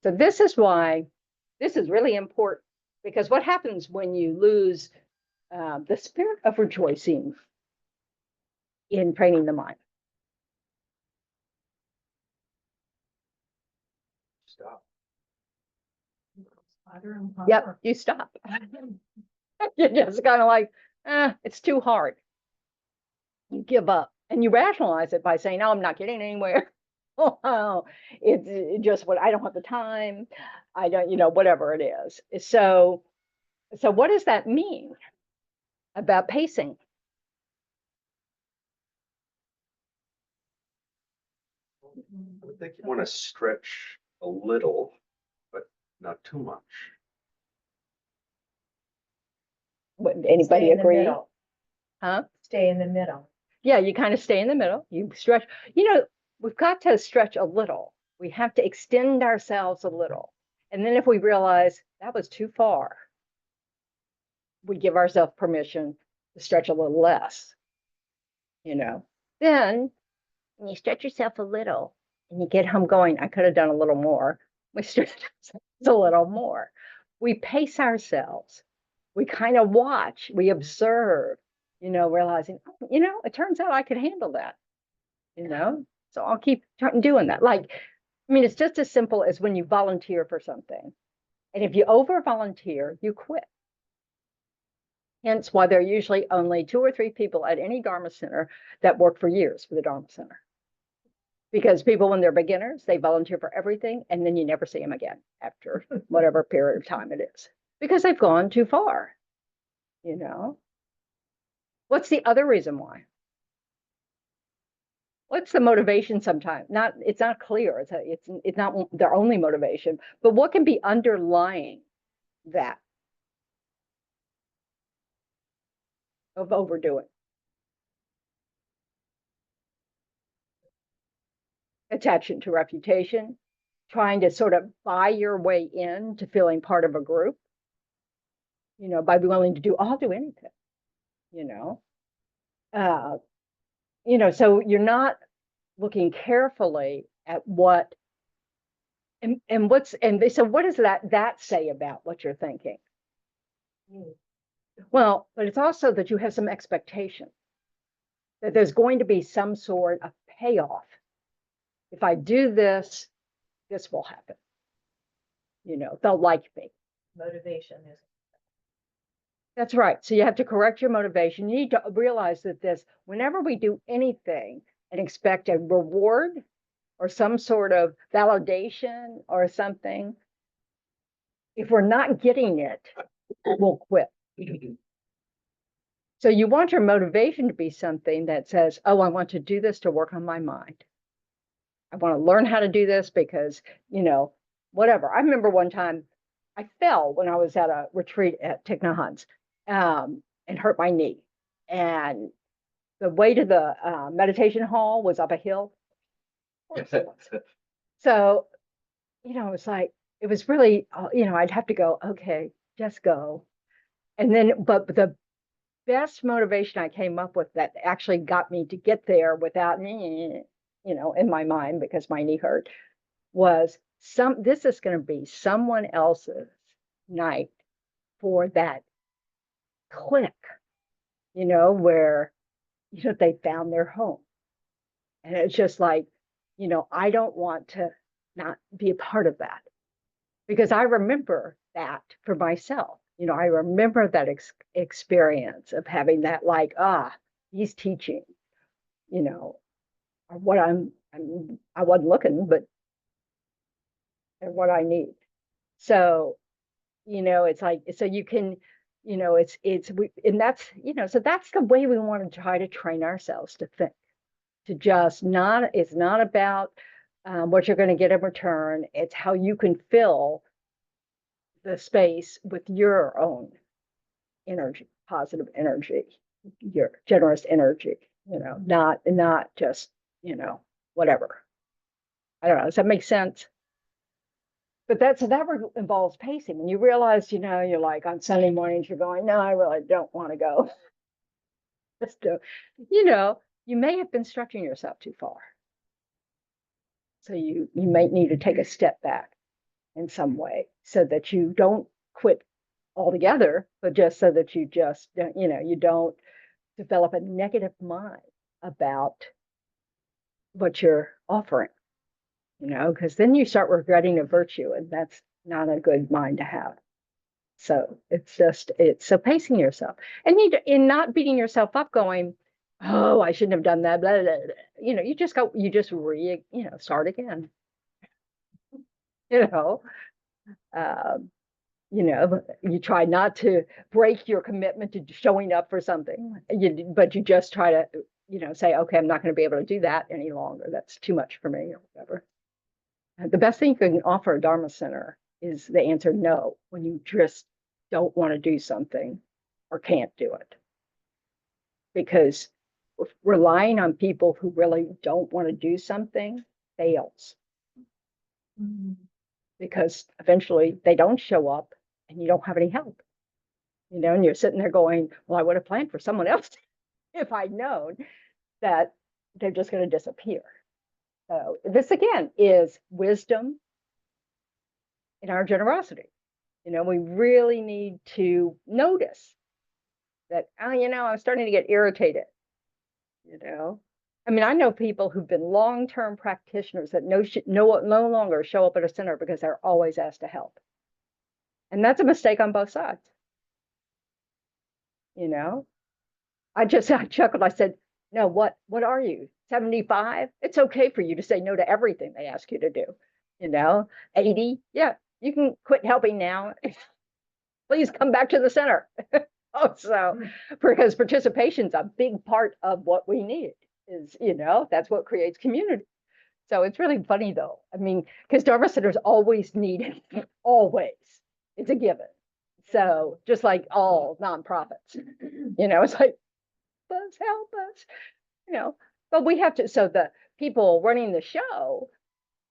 So this is why this is really important, because what happens when you lose the spirit of rejoicing in training the mind? Stop. Yep, you stop. You're just kind of like, it's too hard. You give up, and you rationalize it by saying, "No, I'm not getting anywhere." Oh, it's just what I don't have the time. I don't, whatever it is. So what does that mean about pacing? I would think you want to stretch a little, but not too much. Would anybody agree? Huh? Stay in the middle. Yeah, you kind of stay in the middle. You stretch. We've got to stretch a little. We have to extend ourselves a little. And then if we realize that was too far, we give ourselves permission to stretch a little less. Then when you stretch yourself a little and you get home going, I could have done a little more. We stretch ourselves a little more. We pace ourselves. We kind of watch, we observe, realizing, it turns out I could handle that, so I'll keep doing that. It's just as simple as when you volunteer for something. And if you over volunteer, you quit. Hence why there are usually only 2 or 3 people at any Dharma center that work for years for the Dharma center. Because people, when they're beginners, they volunteer for everything, and then you never see them again after whatever period of time it is, because they've gone too far. What's the other reason why? What's the motivation sometimes? It's not clear. It's not their only motivation, but what can be underlying that of overdoing? Attachment to reputation, trying to sort of buy your way in to feeling part of a group, by being willing to I'll do anything, so you're not looking carefully at what, and so what does that say about what you're thinking? Well, but it's also that you have some expectation that there's going to be some sort of payoff. If I do this, this will happen. They'll like me. Motivation is. That's right. So you have to correct your motivation. You need to realize that whenever we do anything and expect a reward or some sort of validation or something, if we're not getting it, we'll quit. So you want your motivation to be something that says, oh, I want to do this to work on my mind. I want to learn how to do this because, whatever. I remember one time I fell when I was at a retreat at Thich Nhat Hanh's, and hurt my knee. And the way to the meditation hall was up a hill. So, it's like, it was really, I'd have to go, okay, just go. And then, but the best motivation I came up with that actually got me to get there without me, in my mind, because my knee hurt, was this is going to be someone else's night for that click, where, they found their home. And it's just like, I don't want to not be a part of that, because I remember that for myself, You know, I remember that experience of having that, like, he's teaching, you know, what I wasn't looking, but and what I need. So, you know, it's like, so you can, you know, and that's, you know, so that's the way we want to try to train ourselves to think, to just not, it's not about what you're going to get in return. It's how you can fill the space with your own energy, positive energy, your generous energy, you know, not just, you know, whatever. I don't know. Does that make sense? But that involves pacing. When you realize, you know, you're like on Sunday mornings, you're going, no, I really don't want to go. Just do, you know, you may have been stretching yourself too far. So you might need to take a step back in some way so that you don't quit altogether, but just so that you just, you know, you don't develop a negative mind about what you're offering, you know, because then you start regretting a virtue, and that's not a good mind to have. So it's so pacing yourself, and in not beating yourself up, going, oh, I shouldn't have done that, blah, blah, blah. You know, you just you know, start again. You know, um, you know, you try not to break your commitment to showing up for something, but you just try to, you know, say, okay, I'm not going to be able to do that any longer. That's too much for me, or whatever. The best thing you can offer a Dharma center is the answer no, when you just don't want to do something or can't do it. Because relying on people who really don't want to do something fails. Because eventually they don't show up and you don't have any help. You know, and you're sitting there going, well, I would have planned for someone else if I'd known that they're just going to disappear. So this again is wisdom in our generosity. You know, we really need to notice that, oh, you know, I'm starting to get irritated. You know, I mean, I know people who've been long-term practitioners that no longer show up at a center because they're always asked to help. And that's a mistake on both sides. You know, I chuckled. I said, no, what are you? 75? It's okay for you to say no to everything they ask you to do. You know, 80? Yeah, you can quit helping now. Please come back to the center. Oh, so because participation is a big part of what we need, is, you know, that's what creates community. So it's really funny though. I mean, because Dharma centers always need it, always. It's a given. So just like all nonprofits, you know, it's like, us, help us, you know, but we have to, so the people running the show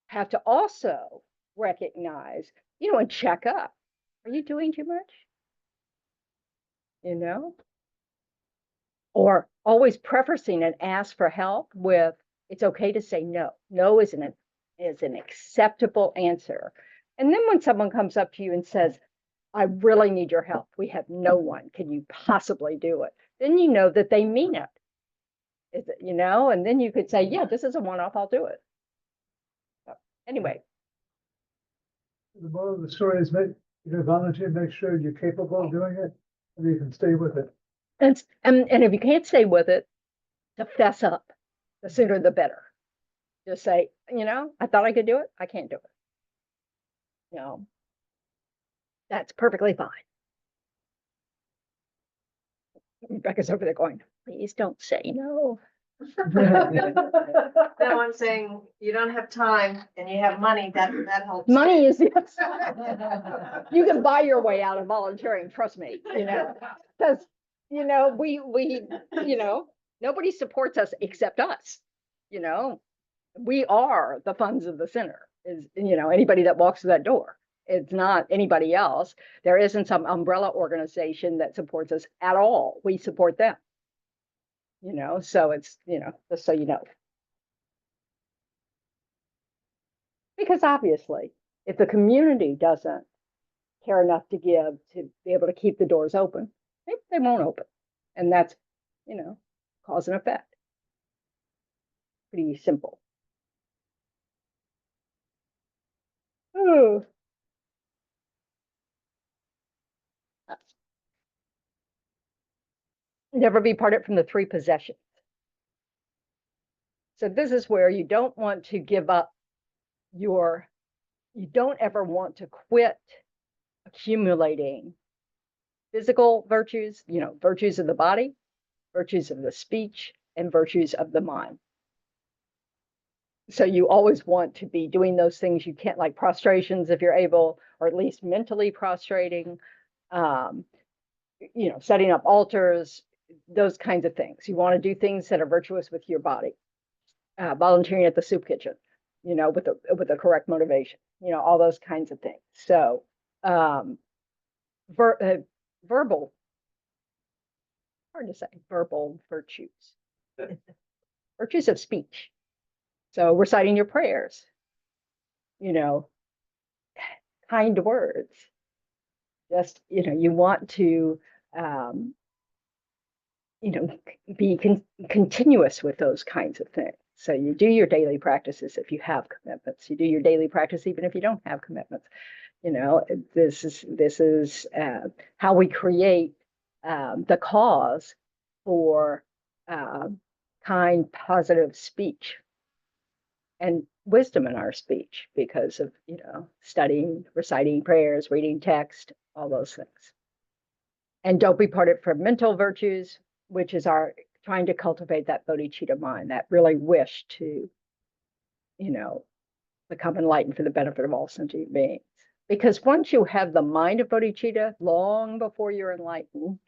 have to also recognize, you know, and check up. Are you doing too much? You know, or always prefacing an ask for help with, it's okay to say no. No is an acceptable answer. And then when someone comes up to you and says, I really need your help, we have no one, can you possibly do it? Then you know that they mean it. Is it, you know, and then you could say, yeah, this is a one-off, I'll do it. So, anyway. The moral of the story is you know, volunteer, make sure you're capable of doing it, and you can stay with it. And if you can't stay with it, to fess up. The sooner the better. Just say, you know, I thought I could do it. I can't do it. You know, that's perfectly fine. Rebecca's over there going, please don't say no. No, I'm saying you don't have time and you have money, that helps. Money is, yes. You can buy your way out of volunteering, trust me, you know, because, you know, we, you know, nobody supports us except us, you know, we are the funds of the center, is, you know, anybody that walks through that door. It's not anybody else. There isn't some umbrella organization that supports us at all. We support them. You know, so it's, you know, just so you know. Because obviously, if the community doesn't care enough to give to be able to keep the doors open, they won't open. And that's, you know, cause and effect. Pretty simple. Oh. Never be parted from the three possessions. So this is where you don't want to give up you don't ever want to quit accumulating physical virtues, virtues of the body, virtues of the speech, and virtues of the mind. So you always want to be doing those things you can't, like prostrations if you're able, or at least mentally prostrating, setting up altars, those kinds of things. You want to do things that are virtuous with your body, volunteering at the soup kitchen, with the correct motivation, all those kinds of things. So verbal, hard to say, verbal virtues, virtues of speech. So reciting your prayers, kind words. Just, you want to, be continuous with those kinds of things. So you do your daily practices if you have commitments. You do your daily practice even if you don't have commitments. This is how we create the cause for kind, positive speech and wisdom in our speech because of, studying, reciting prayers, reading text, all those things. And don't be parted from mental virtues, which is our trying to cultivate that bodhicitta mind, that really wish to, become enlightened for the benefit of all sentient beings. Because once you have the mind of bodhicitta, long before you're enlightened,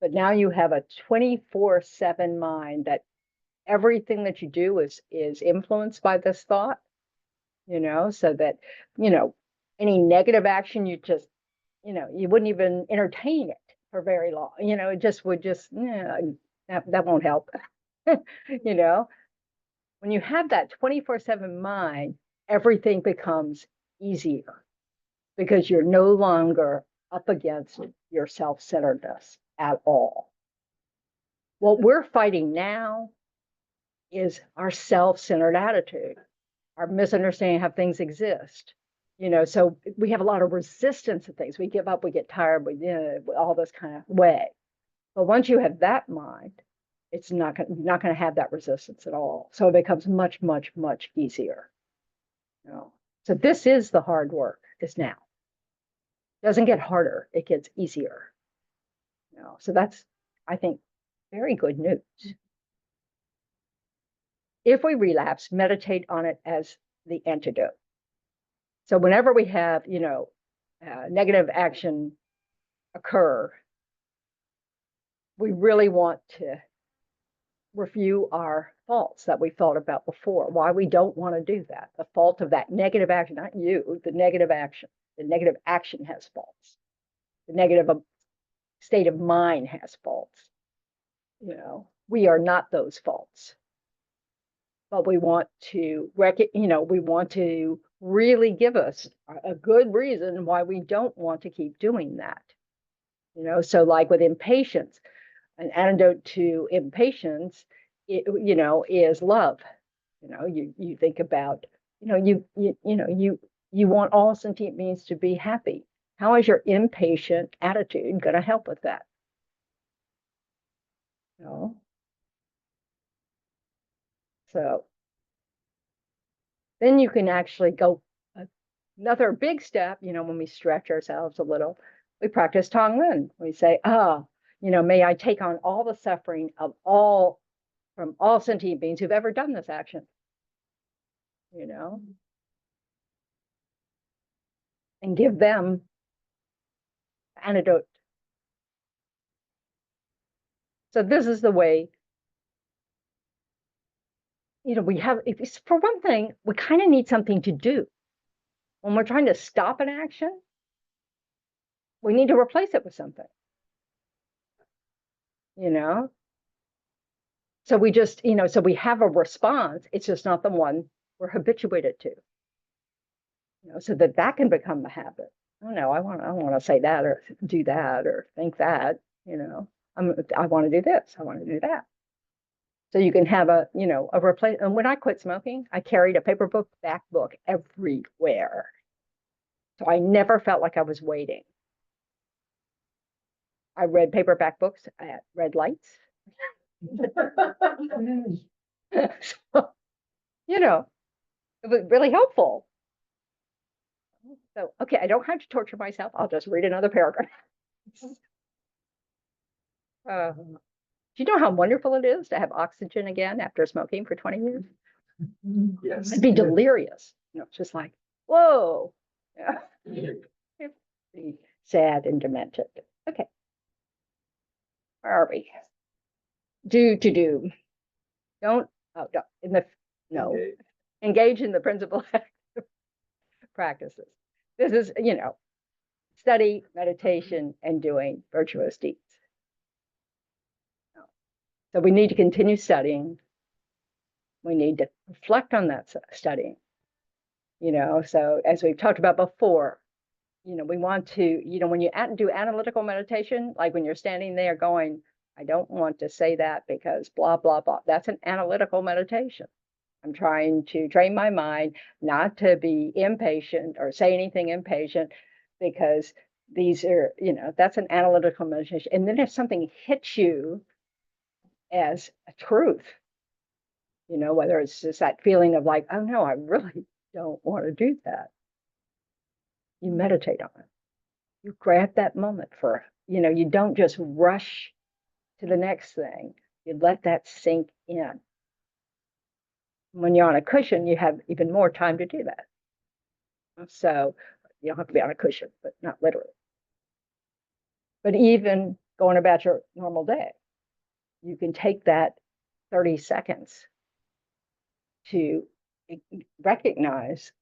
but now you have a 24/7 mind that everything that you do is influenced by this thought, so that, any negative action, you just, you wouldn't even entertain it for very long. It just would that won't help. When you have that 24/7 mind, everything becomes easier because you're no longer up against your self-centeredness at all. What we're fighting now is our self-centered attitude, our misunderstanding how things exist. So we have a lot of resistance to things. We give up, we get tired, all this kind of way. But once you have that mind, it's not going to have that resistance at all. So it becomes much, much, much easier. So this is the hard work, is now. It doesn't get harder, it gets easier. So that's, I think, very good news. If we relapse, meditate on it as the antidote. So whenever we have, negative action occur, we really want to review our faults that we thought about before, why we don't want to do that. The fault of that negative action, not you, the negative action. The negative action has faults. The negative state of mind has faults. We are not those faults. But we want to we want to really give us a good reason why we don't want to keep doing that. So like with impatience, an antidote to impatience, is love. You think about, you want all sentient beings to be happy. How is your impatient attitude going to help with that? So then you can actually go another big step, when we stretch ourselves a little, we practice Tonglen. We say, may I take on all the suffering from all sentient beings who've ever done this action, and give them antidote. So this is the way, for one thing, we kind of need something to do. When we're trying to stop an action, we need to replace it with something, So we just, so we have a response. It's just not the one we're habituated to, so that can become the habit. Oh no, I want to say that or do that or think that, I want to do this. I want to do that. So you can have a replace. And when I quit smoking, I carried a paper book, back book everywhere. So I never felt like I was waiting. I read paperback books at red lights. So, you know, it was really helpful. So, okay, I don't have to torture myself. I'll just read another paragraph. Do you know how wonderful it is to have oxygen again after smoking for 20 years? Yes. I'd be delirious. You know, just like, whoa. Yeah. It's pretty sad and demented. Okay. Where are we? Do. Don't, oh, don't, no. Okay. Engage in the principal practices. This is, study, meditation, and doing virtuous deeds. So we need to continue studying. We need to reflect on that studying. So as we've talked about before, we want to, when you do analytical meditation, like when you're standing there going, I don't want to say that because blah, blah, blah. That's an analytical meditation. I'm trying to train my mind not to be impatient or say anything impatient because these are, that's an analytical meditation. And then if something hits you as a truth, whether it's just that feeling of like, oh no, I really don't want to do that. You meditate on it. You grab that moment for, you don't just rush to the next thing. You let that sink in. When you're on a cushion, you have even more time to do that. So you don't have to be on a cushion, but not literally. But even going about your normal day, you can take that 30 seconds to recognize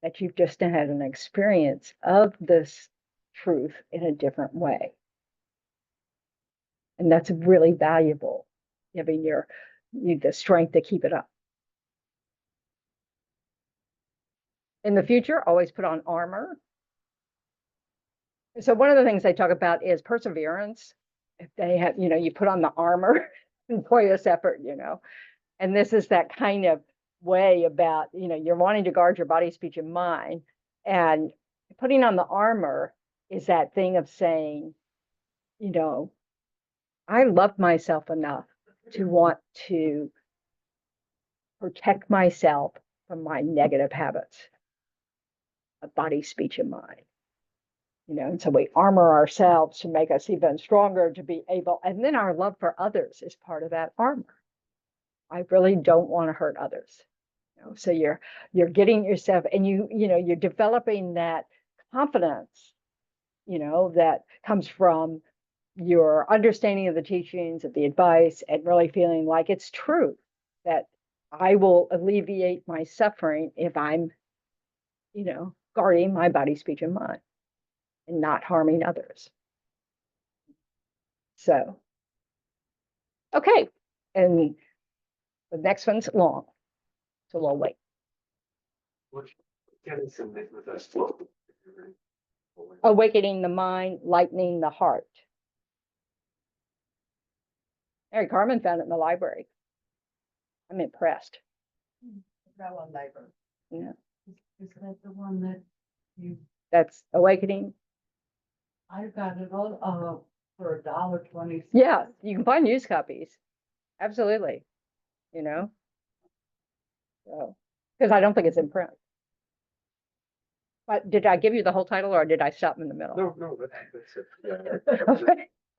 that you've just had an experience of this truth in a different way. And that's really valuable, giving you the strength to keep it up. In the future, always put on armor. So one of the things they talk about is perseverance. If they have, you put on the armor and joyous effort, and this is that kind of way about, you're wanting to guard your body, speech, and mind. And putting on the armor is that thing of saying, I love myself enough to want to protect myself from my negative habits of body, speech, and mind. And so we armor ourselves to make us even stronger to be able, and then our love for others is part of that armor. I really don't want to hurt others. So you're getting yourself, and you're developing that confidence, that comes from your understanding of the teachings, of the advice, and really feeling like it's true that I will alleviate my suffering if I'm, guarding my body, speech, and mind and not harming others. So, okay. And the next one's long, so we'll wait. Awakening the mind, lightening the heart. Mary Carmen found it in the library. I'm impressed. That one library. Yeah, Is that the one that you, that's awakening. I got it all, for $1.20. Yeah, you can find used copies. Absolutely. So, because I don't think it's in print. But did I give you the whole title or did I stop in the middle? No, that's it.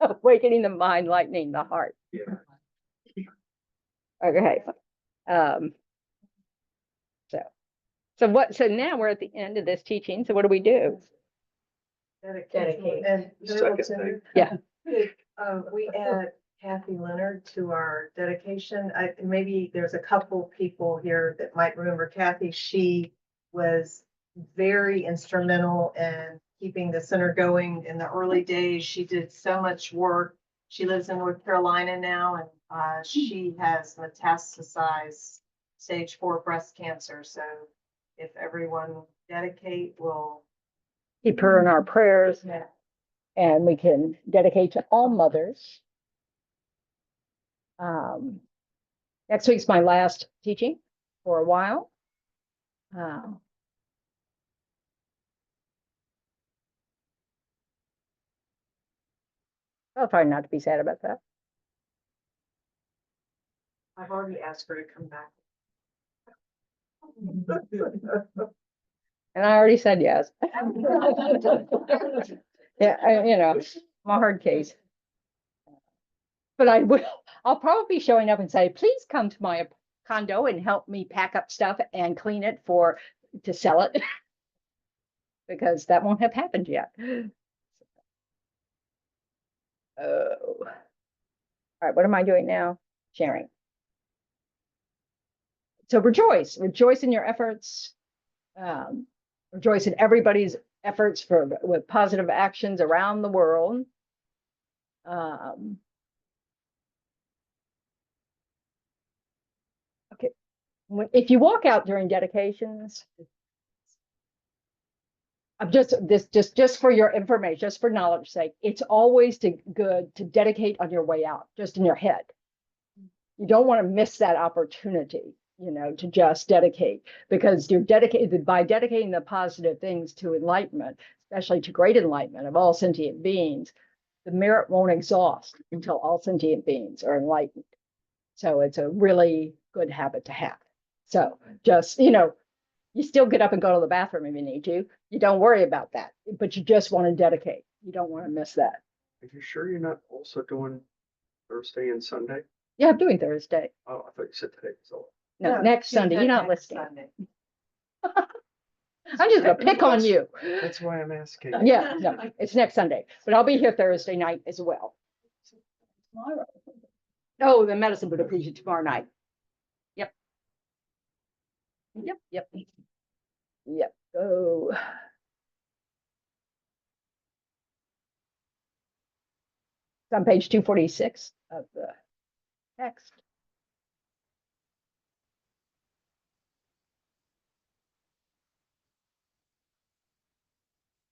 Yeah. Awakening the mind, lightening the heart. Yeah. Okay. So now we're at the end of this teaching. So what do we do? Dedicate. And Second thing. Yeah. we add Kathy Leonard to our dedication. Maybe there's a couple people here that might remember Kathy. She was very instrumental in keeping the center going in the early days. She did so much work. She lives in North Carolina now, and she has metastasized stage 4 breast cancer. So if everyone dedicate, we'll Keep her in our prayers. And we can dedicate to all mothers. Next week's my last teaching for a while. I'll try not to be sad about that. I've already asked her to come back. And I already said yes. Yeah, you know, I'm a hard case. But I'll probably be showing up and say, please come to my condo and help me pack up stuff and clean it to sell it. Because that won't have happened yet. Oh. All right, what am I doing now? Sharing. So rejoice in your efforts. Rejoice in everybody's efforts with positive actions around the world. Okay, if you walk out during dedications, I'm just for your information, just for knowledge sake, it's always good to dedicate on your way out, just in your head. You don't want to miss that opportunity, you know, to just dedicate, because you're dedicated by dedicating the positive things to enlightenment, especially to great enlightenment of all sentient beings. The merit won't exhaust until all sentient beings are enlightened. So it's a really good habit to have. So just, you know, you still get up and go to the bathroom if you need to. You don't worry about that, but you just want to dedicate. You don't want to miss that. Are you sure you're not also doing Thursday and Sunday? Yeah, I'm doing Thursday. Oh, I thought you said today. So No, next Sunday. You're not listening. I'm just gonna pick on you. that's why I'm asking. Yeah, no, it's next Sunday, but I'll be here Thursday night as well. Tomorrow. Oh, the medicine Buddha preaching tomorrow night. Yep. Oh. It's on page 246 of the text.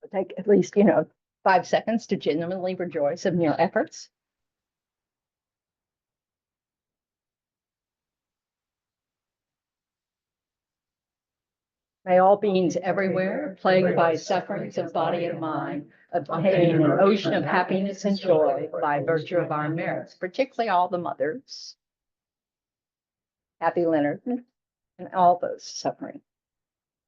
It'll take at least, 5 seconds to genuinely rejoice in your efforts. May all beings everywhere, plagued by sufferings of body and mind, obtain an ocean of happiness and joy by virtue of our merits, particularly all the mothers, Happy Leonard, and all those suffering.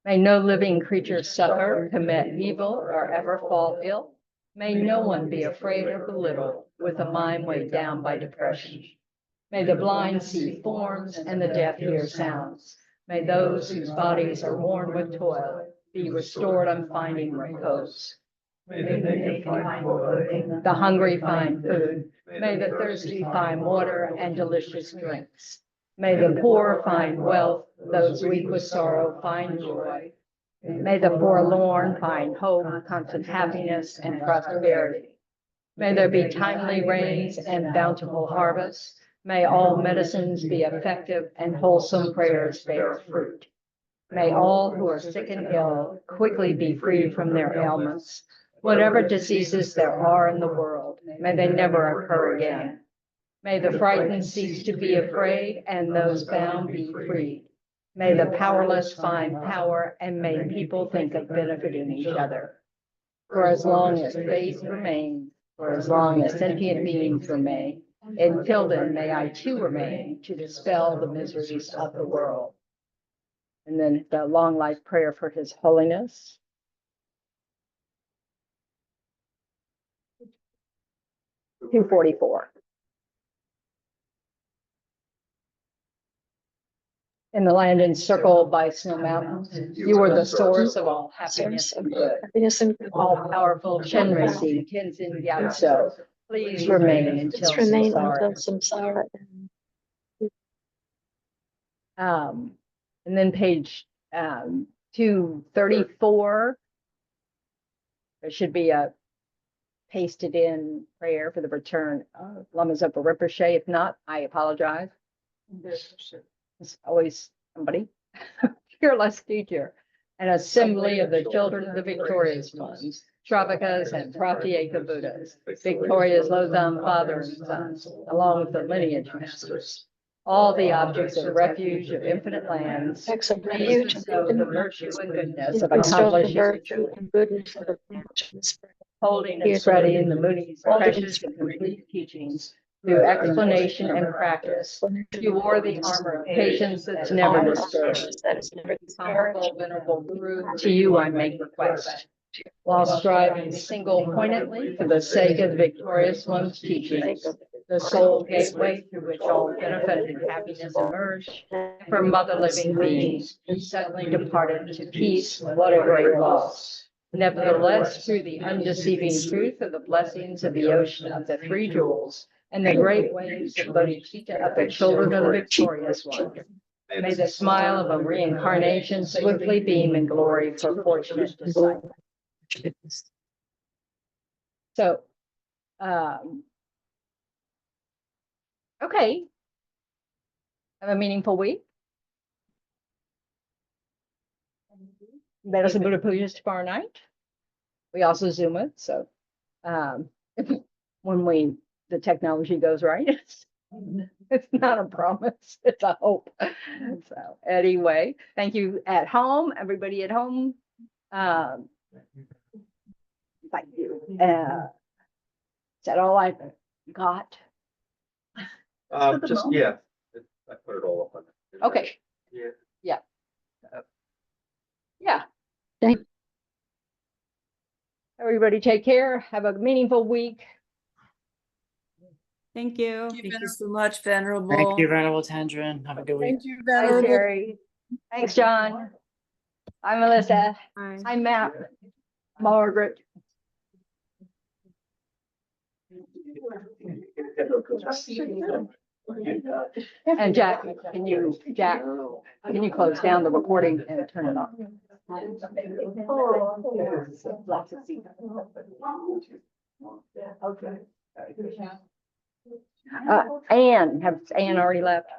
May no living creature suffer, commit evil, or ever fall ill. May no one be afraid or belittled, with a mind weighed down by depression. May the blind see forms and the deaf hear sounds. May those whose bodies are worn with toil be restored on finding repose. May the naked find clothing, the hungry find food. May the thirsty find water and delicious drinks. May the poor find wealth, those weak with sorrow find joy. May the forlorn find hope, constant happiness, and prosperity. May there be timely rains and bountiful harvests. May all medicines be effective and wholesome prayers bear fruit. May all who are sick and ill quickly be freed from their ailments. Whatever diseases there are in the world, may they never occur again. May the frightened cease to be afraid and those bound be freed. May the powerless find power and may people think of benefiting each other. For as long as faith remains, for as long as sentient beings remain, until then may I too remain to dispel the miseries of the world. And then the long life prayer for His Holiness. (244). In the land encircled by snow mountains, you are the source of all happiness and good. All powerful Chenrezig Tenzin Gyatso, please remain until samsara. And then page 234. There should be a pasted in prayer for the return of Lama Zopa Rinpoche. If not, I apologize. It's always somebody, fearless teacher, an assembly of the children of the victorious ones, Shravikas and Pratyeka Buddhas, victorious Losam father and sons, along with the lineage masters, all the objects of refuge of infinite lands, please bestow the virtue and goodness of accomplishing holding and spreading the Moody's precious and complete teachings through explanation and practice. You wore the armor of patience that's never discouraged. Powerful, venerable Guru, to you I make request. While striving single-pointedly for the sake of the victorious one's teachings, the sole gateway through which all benefit and happiness emerge, from mother living beings, suddenly departed to peace, what a great loss. Nevertheless, through the undeceiving truth of the blessings of the ocean of the three jewels, and the great waves of bodhicitta of the children of the victorious one, may the smile of a reincarnation swiftly beam in glory for fortunate disciples. So, okay. Have a meaningful week. Better some Buddha pujas tomorrow night. We also Zoom it, so when the technology goes right, it's not a promise, it's a hope. So anyway, thank you at home, everybody at home. Thank you. Is that all I've got? Just, yeah, I put it all up on. Okay. Yeah. Yeah. Everybody take care. Have a meaningful week. Thank you. Thank you so much, Venerable. Thank you, Venerable Tendron. Have a good week. Thank you, Bye, Venerable. Terry. Thanks, John. Hi, Melissa. Bye. Hi, Matt. Margaret. And Jack, can you close down the recording and turn it off? Anne, has Anne already left?